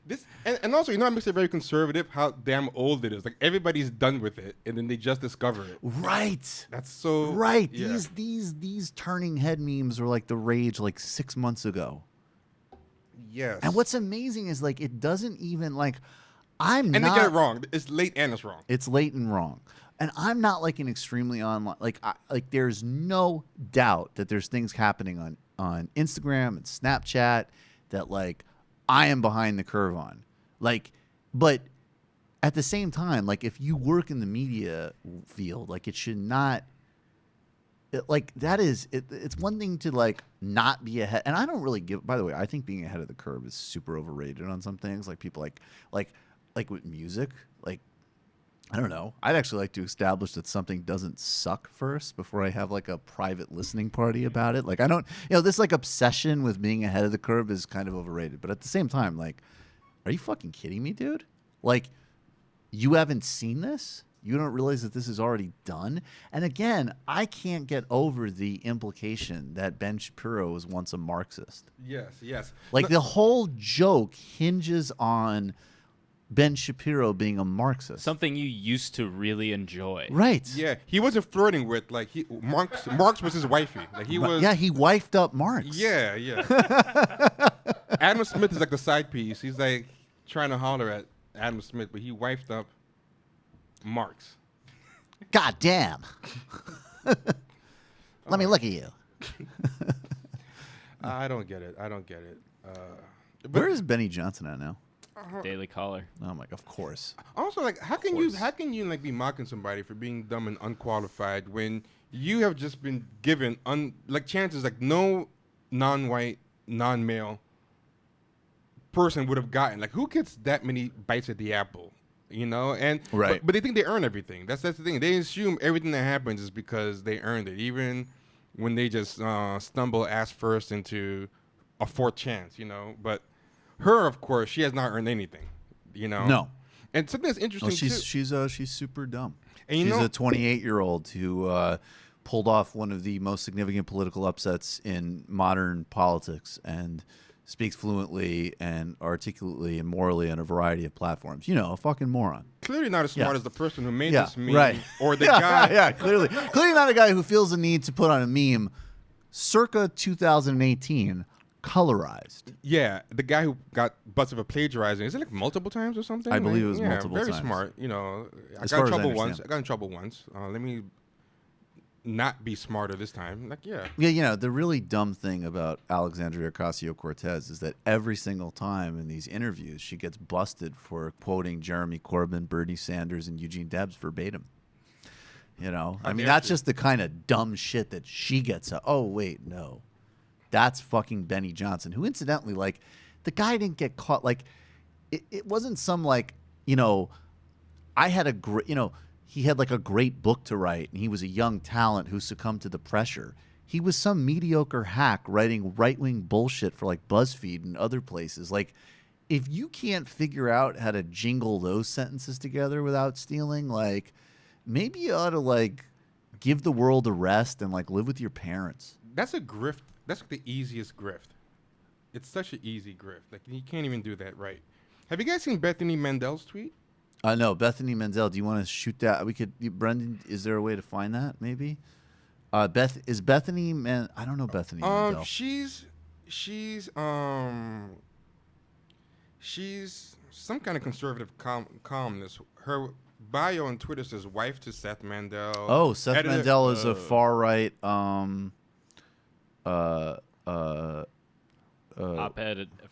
this and also, you know, it makes it very conservative how damn old it is. Like, everybody's done with it, and then they just discover it. Right. That's so Right. Yeah. These turning head memes were like the rage like 6 months ago. Yes. And what's amazing is like it doesn't even like And they get it wrong. It's late and it's wrong. It's late and wrong. And I'm not like an extremely online like there's no doubt that there's things happening on Instagram and Snapchat that like I am behind the curve on. Like, but at the same time, like if you work in the media field, like it should not it's one thing to like not be ahead. And I don't really give, by the way, I think being ahead of the curve is super overrated on some things. Like people like with music, like, I don't know. I'd actually like to establish that something doesn't suck first before I have like a private listening party about it. Like I don't, this like obsession with being ahead of the curve is kind of overrated. But at the same time, like, are you fucking kidding me, dude? Like, you haven't seen this? You don't realize that this is already done? And again, I can't get over the implication that Ben Shapiro was once a Marxist. Yes. Like the whole joke hinges on Ben Shapiro being a Marxist. Something you used to really enjoy. Right. Yeah, he wasn't flirting with like Marx was his wifey. Like he was. Yeah, he wifed up Marx. Yeah. Adam Smith is like the side piece. He's like trying to holler at Adam Smith, but he wifed up Marx. God damn. Let me look at you. I don't get it. Where is Benny Johnson at now? Daily Caller. Oh my, of course. Also, like, how can you like be mocking somebody for being dumb and unqualified when you have just been given chances like no non-white, non-male person would have gotten? Like, who gets that many bites at the apple? You know, and right. But they think they earn everything. That's the thing. They assume everything that happens is because they earned it, even when they just stumble ass first into a fourth chance. You know, but her, of course, she has not earned anything. You know, no. And something that's interesting too. She's super dumb. And she's a 28-year-old who pulled off one of the most significant political upsets in modern politics and speaks fluently and articulately and morally on a variety of platforms. You know, a fucking moron. Clearly not as smart as the person who made this meme. Right. Or the guy. Yeah, clearly not a guy who feels the need to put on a meme circa 2018 colorized. Yeah, the guy who got busted for plagiarizing. Is it like multiple times or something? I believe it was multiple very times. Very smart. You know, I As got far in as I trouble once. understand. I got in trouble once. Let me not be smarter this time. Like, yeah. Yeah, you know, the really dumb thing about Alexandria Ocasio-Cortez is that every single time in these interviews, she gets busted for quoting Jeremy Corbyn, Bernie Sanders, and Eugene Debs verbatim. You know, I mean, that's just the kind of dumb shit that she gets. Oh, wait, no. That's fucking Benny Johnson, who incidentally, like, the guy didn't get caught. Like, it wasn't some, like, you know, I had a great, you know, he had like a great book to write and he was a young talent who succumbed to the pressure. He was some mediocre hack writing right-wing bullshit for like BuzzFeed and other places. Like, if you can't figure out how to jingle those sentences together without stealing, like, maybe you ought to like give the world a rest and like live with your parents. That's a grift. That's like the easiest grift. It's such an easy grift. Like, you can't even do that right. Have you guys seen Bethany Mandel's tweet? No, Bethany Menzel. Do you want to shoot that? We could. Brendan, is there a way to find that? Maybe. Bethany Man? I don't know Bethany Menzel. She's some kind of conservative columnist. Her bio on Twitter says wife to Seth Mandel. Oh, Seth Mandel is a far right. Op-ed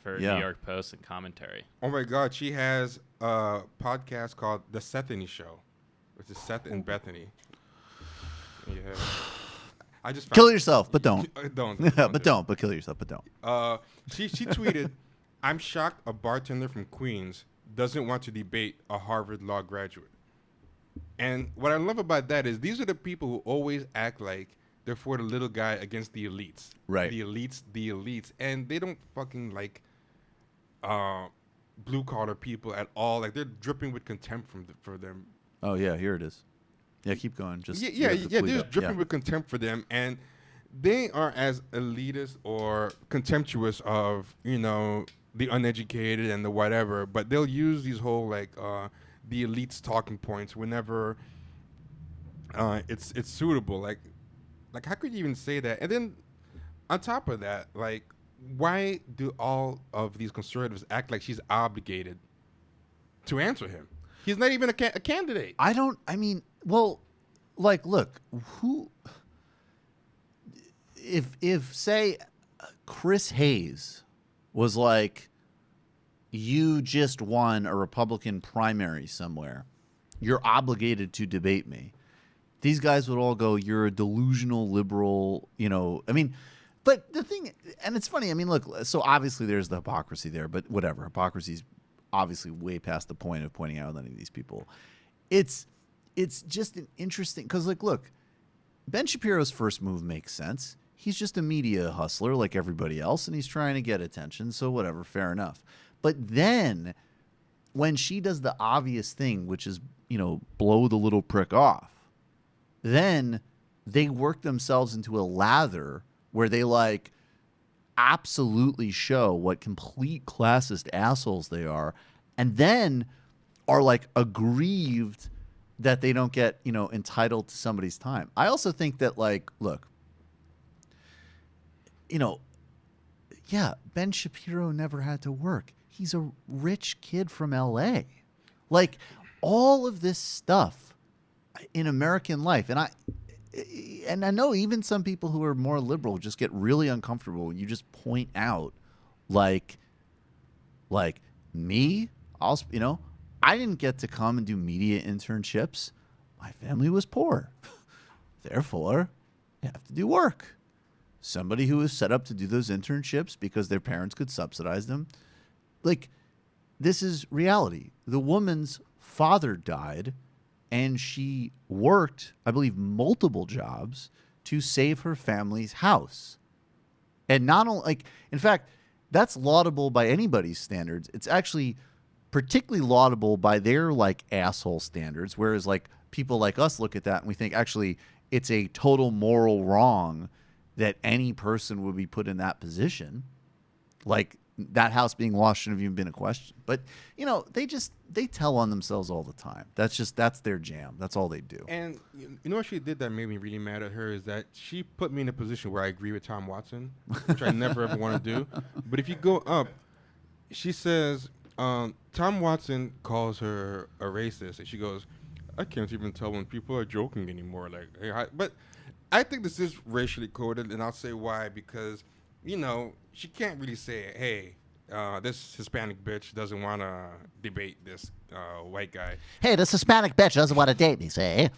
for New York Post and commentary. Oh my God, she has a podcast called The Sethany Show, which is Seth and Bethany. Yeah, I just kill yourself, but don't. But kill yourself, but don't. She tweeted, "I'm shocked a bartender from Queens doesn't want to debate a Harvard law graduate." And what I love about that is these are the people who always act like they're for the little guy against the elites. Right. The elites. And they don't fucking like blue collar people at all. Like, they're dripping with contempt for them. Oh yeah, here it is. Yeah, keep going. Just they're dripping with contempt for them, and they are as elitist or contemptuous of, you know, the uneducated and the whatever, but they'll use these whole like the elites talking points whenever it's suitable. Like how could you even say that? And then on top of that, like, why do all of these conservatives act like she's obligated to answer him? He's not even a candidate. Well, like, look, who, if say Chris Hayes was like, you just won a Republican primary somewhere, you're obligated to debate me. These guys would all go, you're a delusional liberal, you know, I mean, but the thing, and it's funny, I mean, look, so obviously there's the hypocrisy there, but whatever, hypocrisy's obviously way past the point of pointing out any of these people. It's just an interesting, because like, look, Ben Shapiro's first move makes sense. He's just a media hustler like everybody else, and he's trying to get attention, so whatever, fair enough. But then when she does the obvious thing, which is, you know, blow the little prick off, then they work themselves into a lather where they like absolutely show what complete classist assholes they are, and then are like aggrieved that they don't get, you know, entitled to somebody's time. I also think that, like, look, you know, yeah, Ben Shapiro never had to work. He's a rich kid from LA. Like, all of this stuff in American life. And I know even some people who are more liberal just get really uncomfortable when you just point out, like me, I didn't get to come and do media internships. My family was poor. Therefore, you have to do work. Somebody who was set up to do those internships because their parents could subsidize them. Like, this is reality. The woman's father died, and she worked, I believe, multiple jobs to save her family's house. And not only, like, in fact, that's laudable by anybody's standards. It's actually particularly laudable by their, like, asshole standards, whereas, like, people like us look at that and we think, actually, it's a total moral wrong that any person would be put in that position. Like, that house being lost shouldn't have even been a question. But, they tell on themselves all the time. That's their jam. That's all they do. And you know what she did that made me really mad at her is that she put me in a position where I agree with Tom Watson, which I never ever want to do. But if you go up, she says, Tom Watson calls her a racist. And she goes, I can't even tell when people are joking anymore. Like, hey, but I think this is racially coded, and I'll say why. Because, she can't really say, hey, this Hispanic bitch doesn't want to debate this white guy. Hey, this Hispanic bitch doesn't want to date me, say.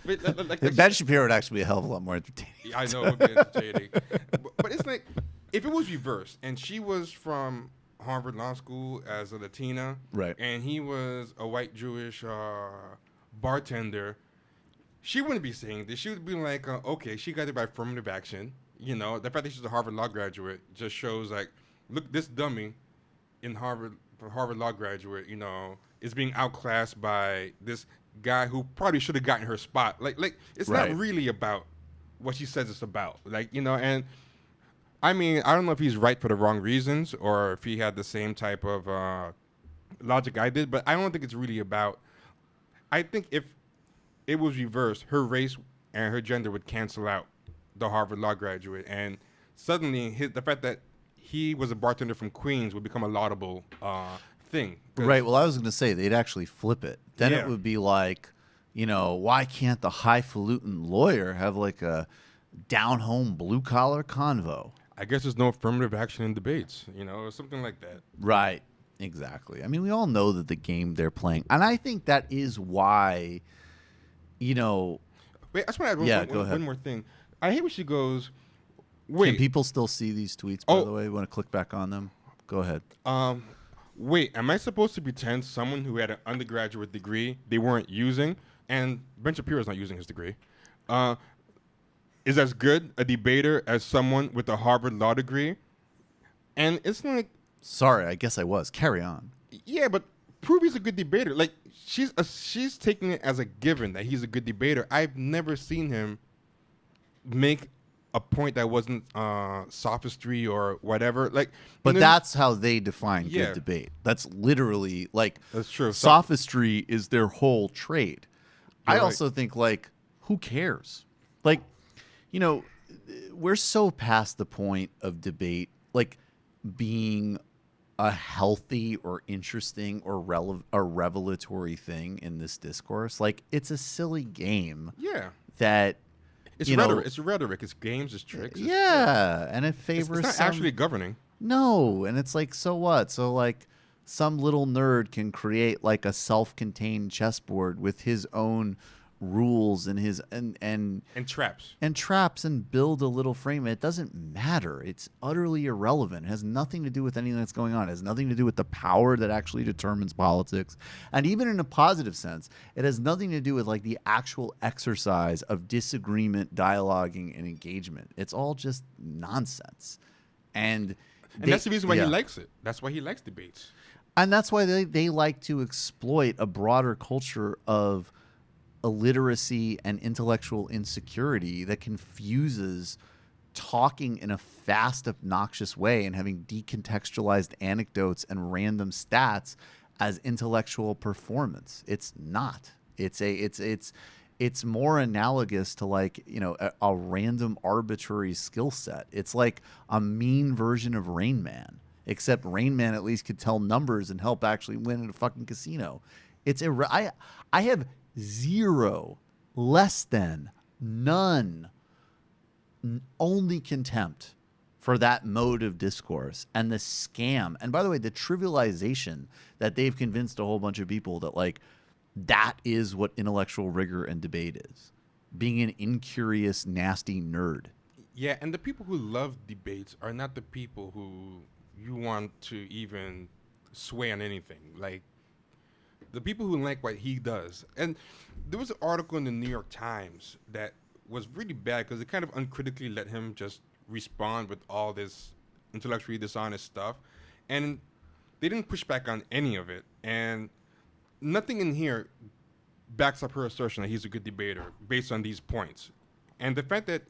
Ben Shapiro would actually be a hell of a lot more entertaining. I know, it would be entertaining. but it's like, if it was reversed, and she was from Harvard Law School as a Latina, right, and he was a white Jewish bartender, she wouldn't be saying this. She would be like, okay, she got it by affirmative action. The fact that she's a Harvard Law graduate just shows, like, look, this dummy in Harvard Law graduate, is being outclassed by this guy who probably should have gotten her spot. Like it's not really about what she says it's about. And I mean, I don't know if he's right for the wrong reasons or if he had the same type of logic I did, but I don't think it's really about. I think if it was reversed, her race and her gender would cancel out the Harvard Law graduate, and suddenly the fact that he was a bartender from Queens would become a laudable thing. Right. Well, I was going to say they'd actually flip it. Then it would be like, why can't the highfalutin lawyer have like a down-home blue-collar convo? I guess there's no affirmative action in debates, or something like that. Right. Exactly. I mean, we all know that the game they're playing. And I think that is why, Wait, I just want to add one more thing. I hate when she goes, wait. Can people still see these tweets, by the way? You want to click back on them? Go ahead. Wait, am I supposed to pretend someone who had an undergraduate degree they weren't using, and Ben Shapiro's not using his degree, is as good a debater as someone with a Harvard Law degree? And it's like... Sorry, I guess I was. Carry on. Yeah, but prove he's a good debater. Like, she's taking it as a given that he's a good debater. I've never seen him make a point that wasn't sophistry or whatever. Like, but that's how they define good debate. That's literally like, that's true. Sophistry is their whole trade. I also think, like, who cares? Like, we're so past the point of debate, like, being a healthy or interesting or revelatory thing in this discourse. Like, it's a silly game. Yeah. That it's rhetoric. It's rhetoric. It's games. It's tricks. And it favors. It's not actually governing. No, and it's like, so what? So, like, some little nerd can create like a self-contained chessboard with his own rules and his and traps and build a little frame. It doesn't matter. It's utterly irrelevant. It has nothing to do with anything that's going on. It has nothing to do with the power that actually determines politics. And even in a positive sense, it has nothing to do with like the actual exercise of disagreement, dialoguing, and engagement. It's all just nonsense. And that's the reason why he likes it. That's why he likes debates. And that's why they like to exploit a broader culture of illiteracy and intellectual insecurity that confuses talking in a fast, obnoxious way and having decontextualized anecdotes and random stats as intellectual performance. It's not. It's it's more analogous to like, a random arbitrary skill set. It's like a mean version of Rain Man, except Rain Man at least could tell numbers and help actually win at a fucking casino. I have zero, less than, none, only contempt for that mode of discourse and the scam. And by the way, the trivialization that they've convinced a whole bunch of people that like that is what intellectual rigor and debate is. Being an incurious, nasty nerd. Yeah, and the people who love debates are not the people who you want to even sway on anything. Like, the people who like what he does. And there was an article in the New York Times that was really bad because it kind of uncritically let him just respond with all this intellectually dishonest stuff. And they didn't push back on any of it. And nothing in here backs up her assertion that he's a good debater based on these points. And the fact that,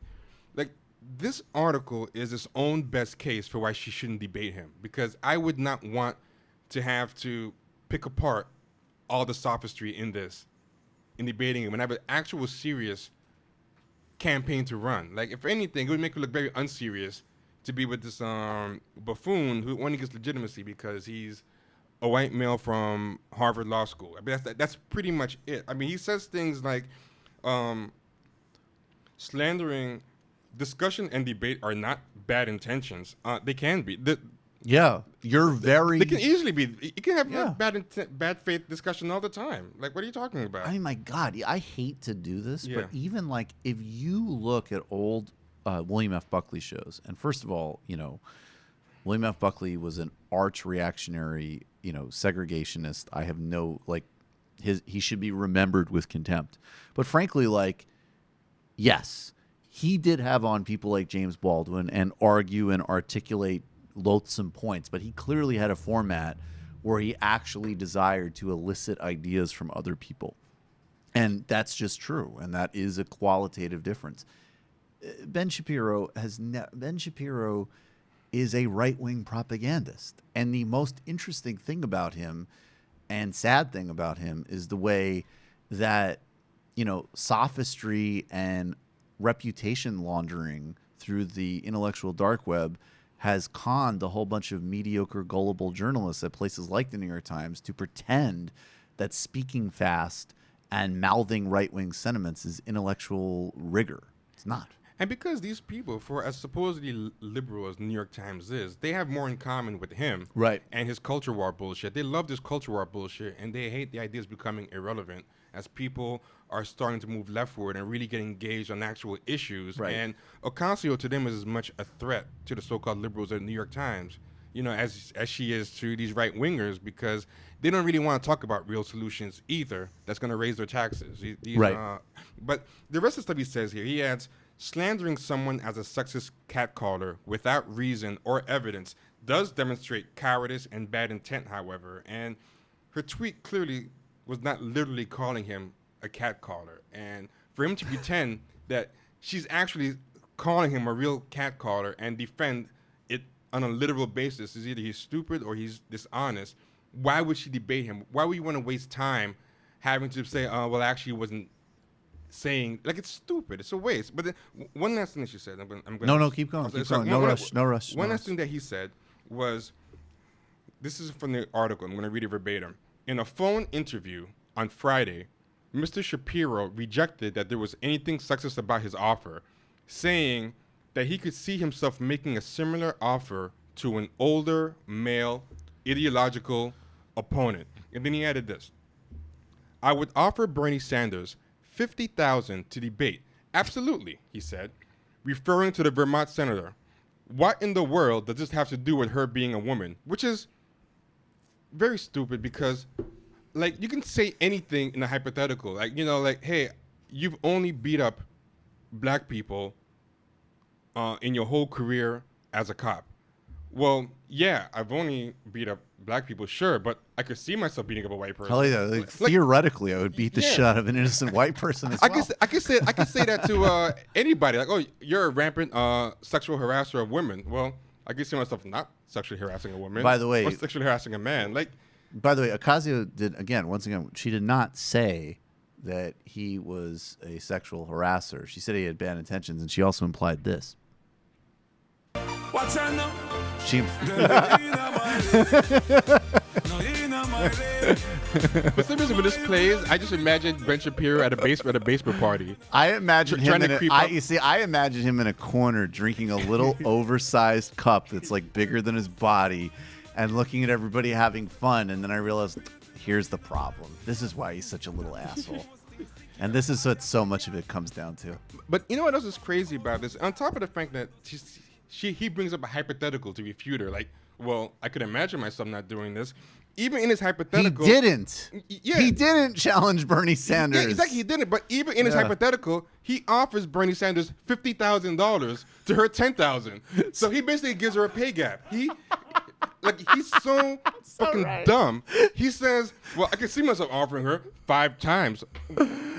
like, this article is its own best case for why she shouldn't debate him. Because I would not want to have to pick apart all the sophistry in debating him and have an actual serious campaign to run. Like, if anything, it would make her look very unserious to be with this buffoon who only gets legitimacy because he's a white male from Harvard Law School. I mean, that's pretty much it. I mean, he says things like slandering, discussion, and debate are not bad intentions. They can be. Yeah, you're very... They can easily be. You can have bad faith discussion all the time. Like, what are you talking about? I mean, my God, I hate to do this, but even like if you look at old William F. Buckley shows, and first of all, William F. Buckley was an arch reactionary, segregationist. I have no, like, he should be remembered with contempt. But frankly, like, yes, he did have on people like James Baldwin and argue and articulate loathsome points, but he clearly had a format where he actually desired to elicit ideas from other people. And that's just true. And that is a qualitative difference. Ben Shapiro is a right-wing propagandist. And the most interesting thing about him and sad thing about him is the way that, sophistry and reputation laundering through the intellectual dark web has conned a whole bunch of mediocre, gullible journalists at places like the New York Times to pretend that speaking fast and mouthing right-wing sentiments is intellectual rigor. It's not. And because these people, for as supposedly liberal as the New York Times is, they have more in common with him and his culture war bullshit. They love this culture war bullshit, and they hate the ideas becoming irrelevant as people are starting to move leftward and really get engaged on actual issues. Right. And Ocasio to them is as much a threat to the so-called liberals at the New York Times, as she is to these right-wingers, because they don't really want to talk about real solutions either that's going to raise their taxes. But the rest of the stuff he says here, he adds, slandering someone as a sexist catcaller without reason or evidence does demonstrate cowardice and bad intent, however. And her tweet clearly was not literally calling him a catcaller. And for him to pretend that she's actually calling him a real catcaller and defend it on a literal basis is either he's stupid or he's dishonest. Why would she debate him? Why would you want to waste time having to say, well, actually, it wasn't saying, like, it's stupid. It's a waste. But then, one last thing that she said, I'm going No, keep going. Keep going. No rush. One last thing that he said was, this is from the article, I'm going to read it verbatim. In a phone interview on Friday, Mr. Shapiro rejected that there was anything sexist about his offer, saying that he could see himself making a similar offer to an older male ideological opponent. And then he added this. I would offer Bernie Sanders $50,000 to debate. Absolutely, he said, referring to the Vermont senator. What in the world does this have to do with her being a woman? Which is very stupid because, like, you can say anything in a hypothetical. Like, hey, you've only beat up black people in your whole career as a cop. Well, yeah, I've only beat up black people, sure, but I could see myself beating up a white person. Hell yeah! Theoretically, I would beat the shit out of an innocent white person as well. I could say that to anybody. Like, oh, you're a rampant sexual harasser of women. Well, I could see myself not sexually harassing a woman. By the way, or sexually harassing a man. Like, by the way, Ocasio once again, she did not say that he was a sexual harasser. She said he had bad intentions, and she also implied this. She. For some reason, when this plays, I just imagine Ben Shapiro at a baseball party. I imagine him trying in to a, creep I, up. you see, I imagine him in a corner drinking a little oversized cup that's like bigger than his body, and looking at everybody having fun. And then I realized, here's the problem. This is why he's such a little asshole. And this is what so much of it comes down to. But you know what else is crazy about this? On top of the fact that he brings up a hypothetical to refute her. Like, well, I could imagine myself not doing this. Even in his hypothetical, He didn't. Yeah. He didn't challenge Bernie Sanders. Yeah, exactly, he didn't. But even in his hypothetical, he offers Bernie Sanders $50,000 to her $10,000. So he basically gives her a pay gap. He's so fucking dumb. He says, "Well, I can see myself offering her 5 times.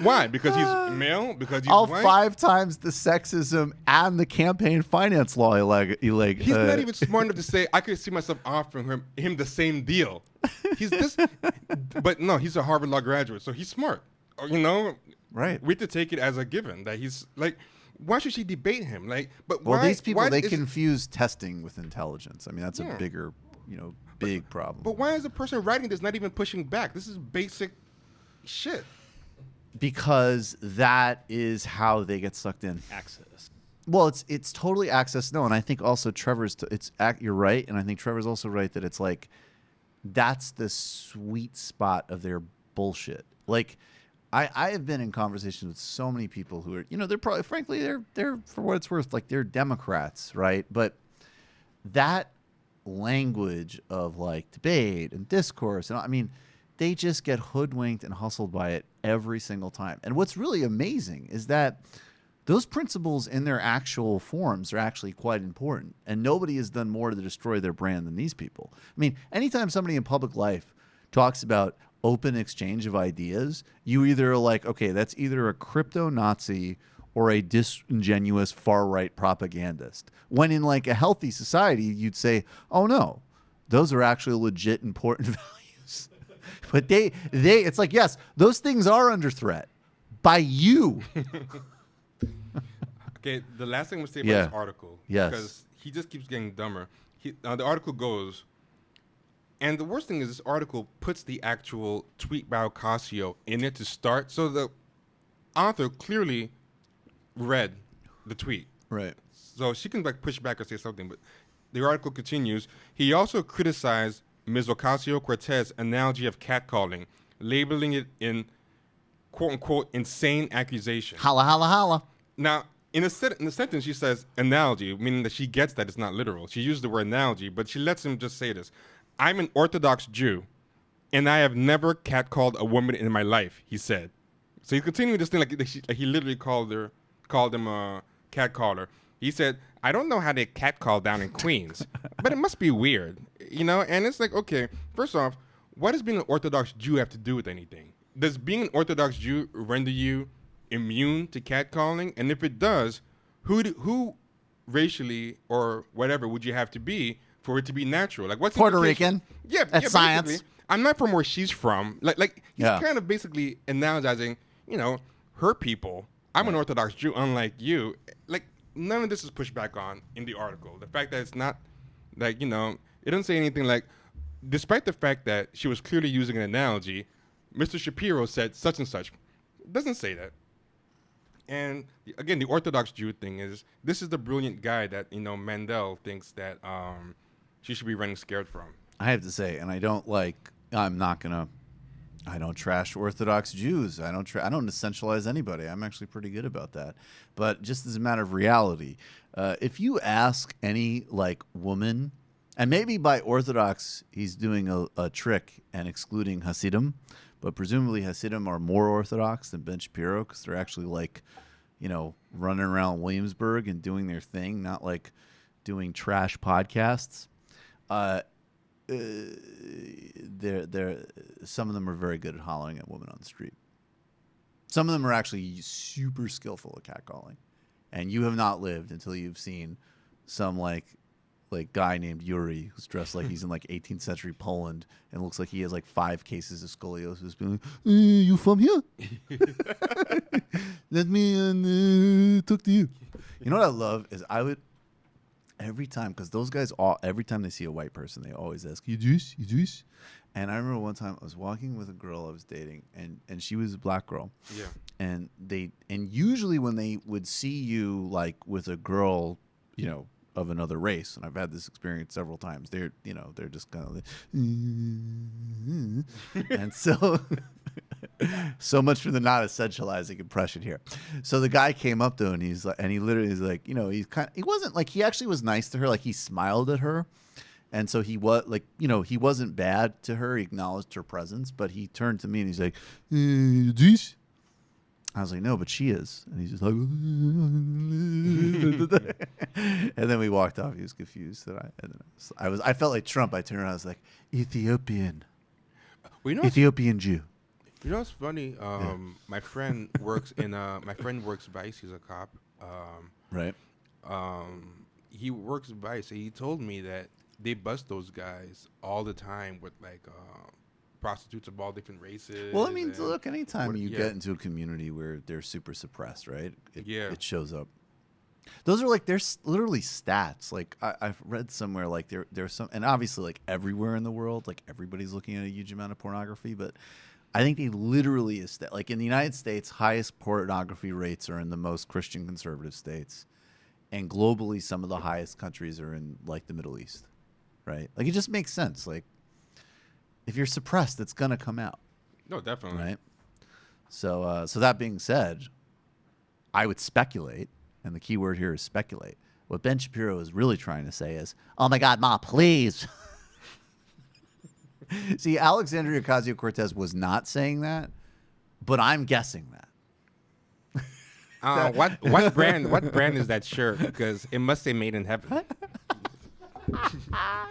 Why? Because he's male? Because he's all white? 5 times the sexism and the campaign finance law He's not even smart enough to say, I could see myself offering him the same deal. He's this, but no, he's a Harvard Law graduate, so he's smart. You know, right? We have to take it as a given that he's like. Why should she debate him? Like, but well, why, these people why they is, confuse testing with intelligence. I mean, that's a bigger, big problem. But why is the person writing this not even pushing back? This is basic shit. Because that is how they get sucked in. Access. Well, it's totally access. No, and I think also you're right, and I think Trevor's also right that it's like that's the sweet spot of their bullshit. Like I have been in conversations with so many people who are, they're probably, frankly, they're for what it's worth, like they're Democrats, right? But that language of like debate and discourse, and I mean, they just get hoodwinked and hustled by it every single time. And what's really amazing is that those principles in their actual forms are actually quite important. And nobody has done more to destroy their brand than these people. I mean, anytime somebody in public life talks about open exchange of ideas, you either are like, okay, that's either a crypto Nazi or a disingenuous far-right propagandist. When in like a healthy society, you'd say, oh no, those are actually legit important values. But it's like, yes, those things are under threat by you. Okay, the last thing I'm going to say about this article. Yes. Because he just keeps getting dumber. The article goes, and the worst thing is this article puts the actual tweet by Ocasio in it to start. So the author clearly read the tweet. Right. So she can like push back or say something, but the article continues. He also criticized Ms. Ocasio-Cortez's analogy of catcalling, labeling it in quote-unquote insane accusation. Holla, holla, holla. Now, in the sentence, she says analogy, meaning that she gets that it's not literal. She used the word analogy, but she lets him just say this. I'm an Orthodox Jew, and I have never catcalled a woman in my life, he said. So he's continuing this thing like he literally called him a catcaller. He said, I don't know how they catcall down in Queens, but it must be weird, And it's like, okay, first off, what does being an Orthodox Jew have to do with anything? Does being an Orthodox Jew render you immune to catcalling? And if it does, who racially or whatever would you have to be for it to be natural? Like what's Puerto Rican? Yeah, that's science. Basically. I'm not from where she's from. Like he's kind of basically analogizing, her people. I'm an Orthodox Jew, unlike you. Like none of this is pushed back on in the article. The fact that it's not like, it doesn't say anything like, despite the fact that she was clearly using an analogy, Mr. Shapiro said such and such. It doesn't say that. And again, the Orthodox Jew thing is, this is the brilliant guy that, Mandel thinks that she should be running scared from. I have to say, and I don't trash Orthodox Jews. I don't essentialize anybody. I'm actually pretty good about that. But just as a matter of reality, if you ask any woman, and maybe by Orthodox he's doing a trick and excluding Hasidim, but presumably Hasidim are more Orthodox than Ben Shapiro because they're actually running around Williamsburg and doing their thing, not like doing trash podcasts. Some of them are very good at hollering at women on the street. Some of them are actually super skillful at catcalling, and you have not lived until you've seen some like guy named Yuri who's dressed like he's in like 18th century Poland and looks like he has like 5 cases of scoliosis. Being like, you from here? Let me talk to you. You know what I love is I would every time, because those guys every time they see a white person they always ask, you Jewish? You Jewish? And I remember one time I was walking with a girl I was dating, and she was a black girl. Yeah. And usually when they would see you like with a girl, you know, of another race, and I've had this experience several times, they're just kind of like, and so much for the not essentializing impression here. So the guy came up to her and he's like, and he literally is like, you know, he wasn't like, he actually was nice to her, like he smiled at her. And so he was like, you know, he wasn't bad to her. He acknowledged her presence, but he turned to me and he's like, Jewish? I was like, no, but she is. And he's just like, and then we walked off. He was confused. I felt like Trump. I turned around. I was like, Ethiopian. Well, you know Ethiopian Jew. You know what's funny? My friend works Vice. He's a cop. Right. He works Vice. He told me that they bust those guys all the time with like prostitutes of all different races. Well, I mean, look, anytime you get into a community where they're super suppressed, right? It shows up. Those are like, there's literally stats. Like I've read somewhere like there's some, and obviously like everywhere in the world, like everybody's looking at a huge amount of pornography, but I think they literally like in the United States, highest pornography rates are in the most Christian conservative states, and globally, some of the highest countries are in like the Middle East, right? Like it just makes sense. Like if you're suppressed, it's gonna come out. No, definitely. Right. So that being said, I would speculate, and the key word here is speculate. What Ben Shapiro is really trying to say is, "Oh my God, Ma, please." See, Alexandria Ocasio-Cortez was not saying that, but I'm guessing that. What brand is that shirt? Because it must say "Made in Heaven." I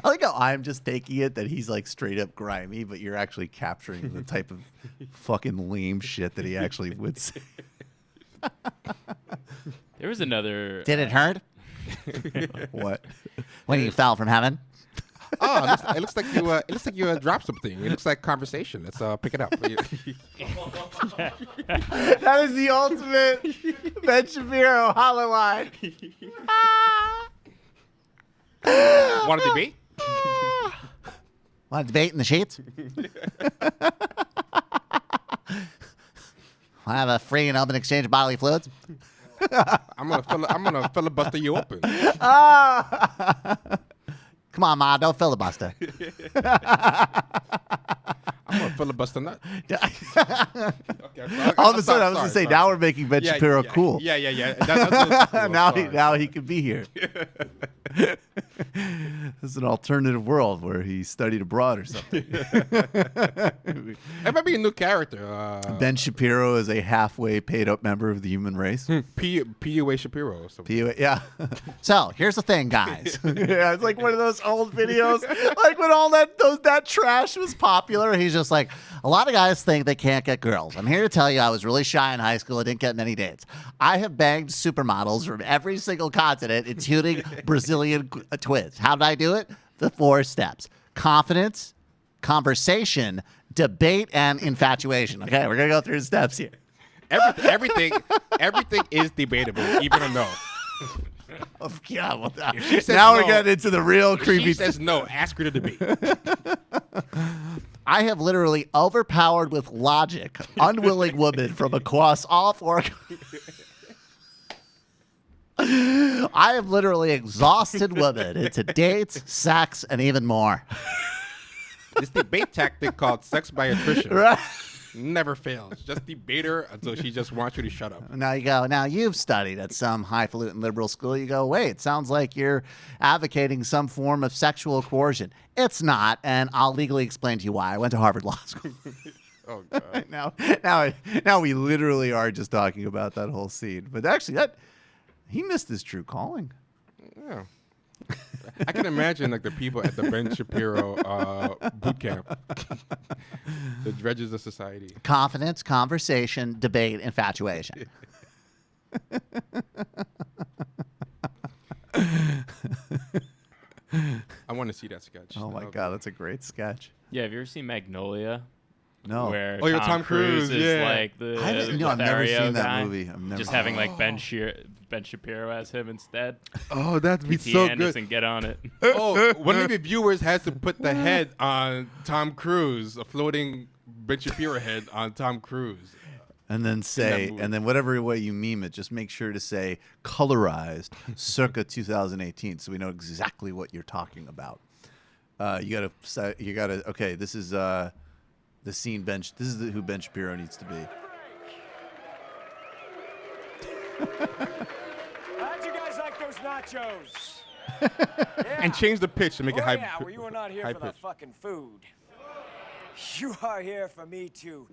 like how I'm just taking it that he's like straight up grimy, but you're actually capturing the type of fucking lame shit that he actually would say. There was another. Did it hurt? What? When you fell from heaven? Oh, it looks like you dropped something. It looks like conversation. Let's pick it up. That is the ultimate Ben Shapiro hollow line. Want to debate? Want to debate in the sheets? Want to have a free and open exchange of bodily fluids? I'm gonna filibuster you open. Come on, Ma, don't filibuster. I'm gonna filibuster nut. All of a sudden, I was gonna say, now we're making Ben Shapiro cool. Yeah. That's cool. Now he can be here. This is an alternative world where he studied abroad or something. That might be a new character. Ben Shapiro is a halfway paid up member of the human race. PUA Shapiro or something. PUA, yeah. So here's the thing, guys. Yeah, it's like one of those old videos, like when all that trash was popular. He's just like, a lot of guys think they can't get girls. I'm here to tell you, I was really shy in high school. I didn't get many dates. I have banged supermodels from every single continent, including Brazilian twins. How did I do it? The 4 steps: confidence, conversation, debate, and infatuation. Okay, we're gonna go through the steps here. Everything is debatable, even a no. Oh, God, well, now we're getting into the real creepy. She says no. Ask her to debate. I have literally overpowered with logic unwilling women from across all 4. I have literally exhausted women into dates, sex, and even more. This debate tactic called sex by attrition. Right. Never fails. Just debate her until she just wants you to shut up. Now you go. Now you've studied at some highfalutin liberal school. You go, wait, it sounds like you're advocating some form of sexual coercion. It's not, and I'll legally explain to you why. I went to Harvard Law School. Oh God. now we literally are just talking about that whole scene. But actually, he missed his true calling. Yeah. I can imagine like the people at the Ben Shapiro boot camp, the dredges of society. Confidence, conversation, debate, infatuation. want to see that sketch. Oh my God, that's a great sketch. Yeah, have you ever seen Magnolia? No. Where Oh, yeah, Tom Cruise is yeah. like the I've never Lothario seen that guy, movie. I've never just seen having it. like Ben Shapiro as him instead. Oh, that'd be P.T. so Anderson, good. get on it. Oh, one of the viewers has to put the head on Tom Cruise, a floating Ben Shapiro head on Tom Cruise. And then whatever way you meme it, just make sure to say colorized circa 2018, so we know exactly what you're talking about. You gotta. Okay, this is the scene. This is who Ben Shapiro needs to be. How'd you guys like those nachos? And change the pitch to make it high. Yeah, well, you are not here for the pitch. fucking food. You are here for me to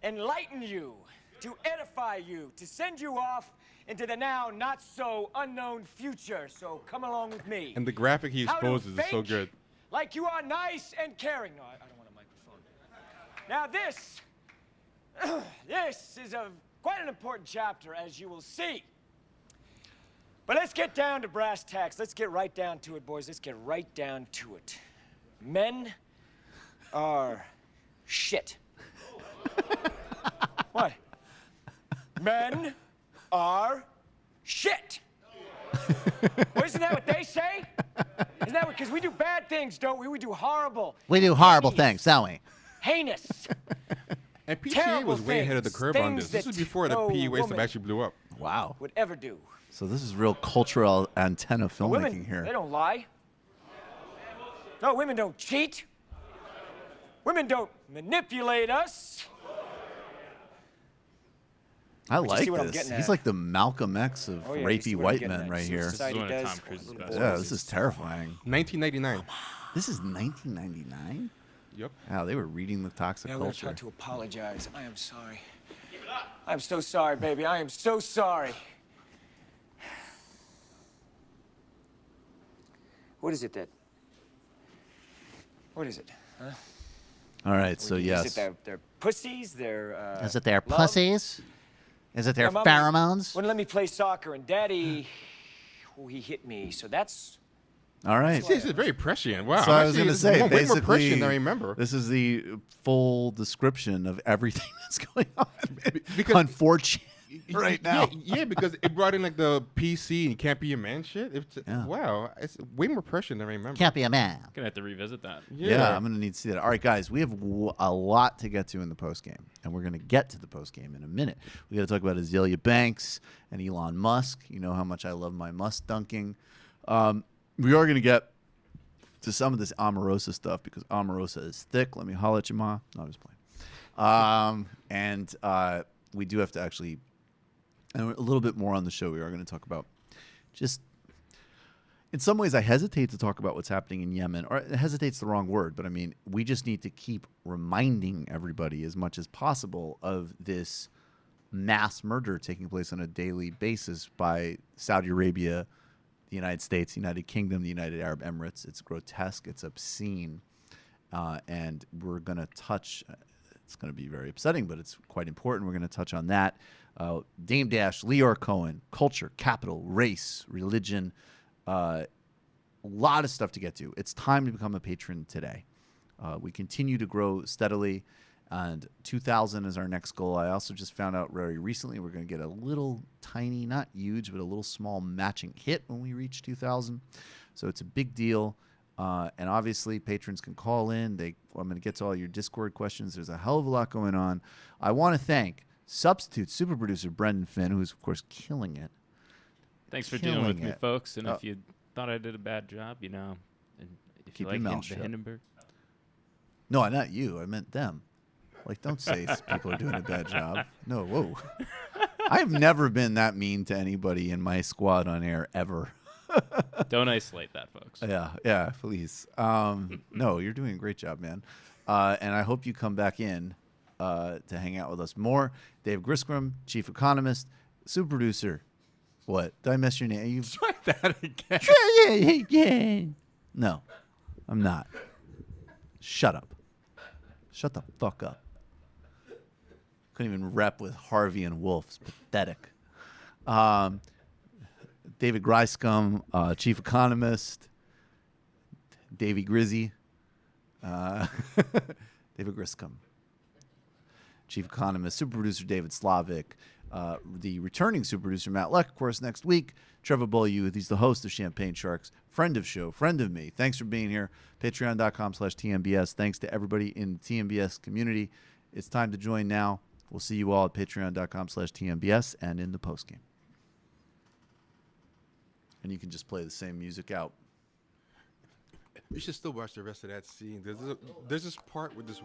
enlighten you, to edify you, to send you off into the now not so unknown future. So come along with me. And the graphic he How to exposes is so fake good. Like you are nice and caring. No, I don't want a microphone. Now this is quite an important chapter, as you will see. But let's get down to brass tacks. Let's get right down to it, boys. Let's get right down to it. Men are shit. What? Men are shit. Well, isn't that what they say? Isn't that because we do bad things, don't we? We do horrible. We do horrible things, don't we? Heinous. And PTA terrible was way ahead of the curve on this. This was before the PE waste woman actually blew up. Wow. would ever do. So this is real cultural antenna filmmaking Women, here. they don't lie. No, women don't cheat. Women don't manipulate us. I But you like see what I'm this. getting He's at. like the Malcolm X of Oh, yeah, you rapey see what I'm white getting men at. right See what here. society This is one of does Tom Cruise's little best boys. Yeah, this is terrifying. 1999. This is 1999? Yep. Wow, they were reading the toxic Yeah, we're gonna culture. try to apologize. I am sorry. I'm so sorry, baby. I am so sorry. What is it that? What is it? Huh? All right, so yes. Is it their pussies? Their Is it their love? pussies? Is it their Yeah, Mama pheromones? wouldn't let me play soccer, and Daddy, he hit me. So that's. All right. This is very prescient. Wow. So I was going to say, way more basically, prescient than I remember. this is the full description of everything that's going on. Because- Unfortunate right now. Yeah, because it brought in like the PC and can't be a man shit. It's, Yeah. Wow, it's way more prescient than I remember. Can't be a man. Gonna have to revisit that. Yeah, I'm going to need to see that. All right, guys, we have a lot to get to in the postgame, and we're going to get to the postgame in a minute. We got to talk about Azealia Banks and Elon Musk. You know how much I love my Musk dunking. We are going to get to some of this Omarosa stuff because Omarosa is thick. Let me holler at you, Ma. No, I'm just playing. And we do have to actually, and a little bit more on the show, we are going to talk about just, in some ways, I hesitate to talk about what's happening in Yemen, or hesitate's the wrong word, but I mean, we just need to keep reminding everybody as much as possible of this mass murder taking place on a daily basis by Saudi Arabia, the United States, the United Kingdom, the United Arab Emirates. It's grotesque. It's obscene. And we're going to touch, it's going to be very upsetting, but it's quite important. We're going to touch on that. Dame Dash, Leor Cohen, culture, capital, race, religion, a lot of stuff to get to. It's time to become a patron today. We continue to grow steadily, and 2,000 is our next goal. I also just found out very recently we're going to get a little tiny, not huge, but a little small matching hit when we reach 2,000. So it's a big deal. And obviously, patrons can call in. I'm going to get to all your Discord questions. There's a hell of a lot going on. I want to thank substitute super producer Brendan Finn, who's, of course, killing it. Thanks for dealing with me, it. folks. And if you thought I did a bad job, you know, and if Keep you your like mouth the shut. Hindenburg. No, not you. I meant them. Like, don't say people are doing a bad job. No, whoa. I've never been that mean to anybody in my squad on air ever. Don't isolate that, folks. Yeah, please. No, you're doing a great job, man. And I hope you come back in to hang out with us more. Dave Griscom, chief economist, super producer. What? Did I mess your name? You try that again. Try it again. No, I'm not. Shut up. Shut the fuck up. Couldn't even rep with Harvey and Wolf. It's pathetic. David Griscom, chief economist. Davey Grizzy, David Griscom, chief economist, super producer David Slavic, the returning super producer Matt Leck, of course, next week. Trevor Beaulieu, he's the host of Champagne Sharks, friend of show, friend of me. Thanks for being here. Patreon.com/TMBS. Thanks to everybody in the TMBS community. It's time to join now. We'll see you all at Patreon.com/TMBS and in the postgame. And you can just play the same music out. You should still watch the rest of that scene. There's this part with this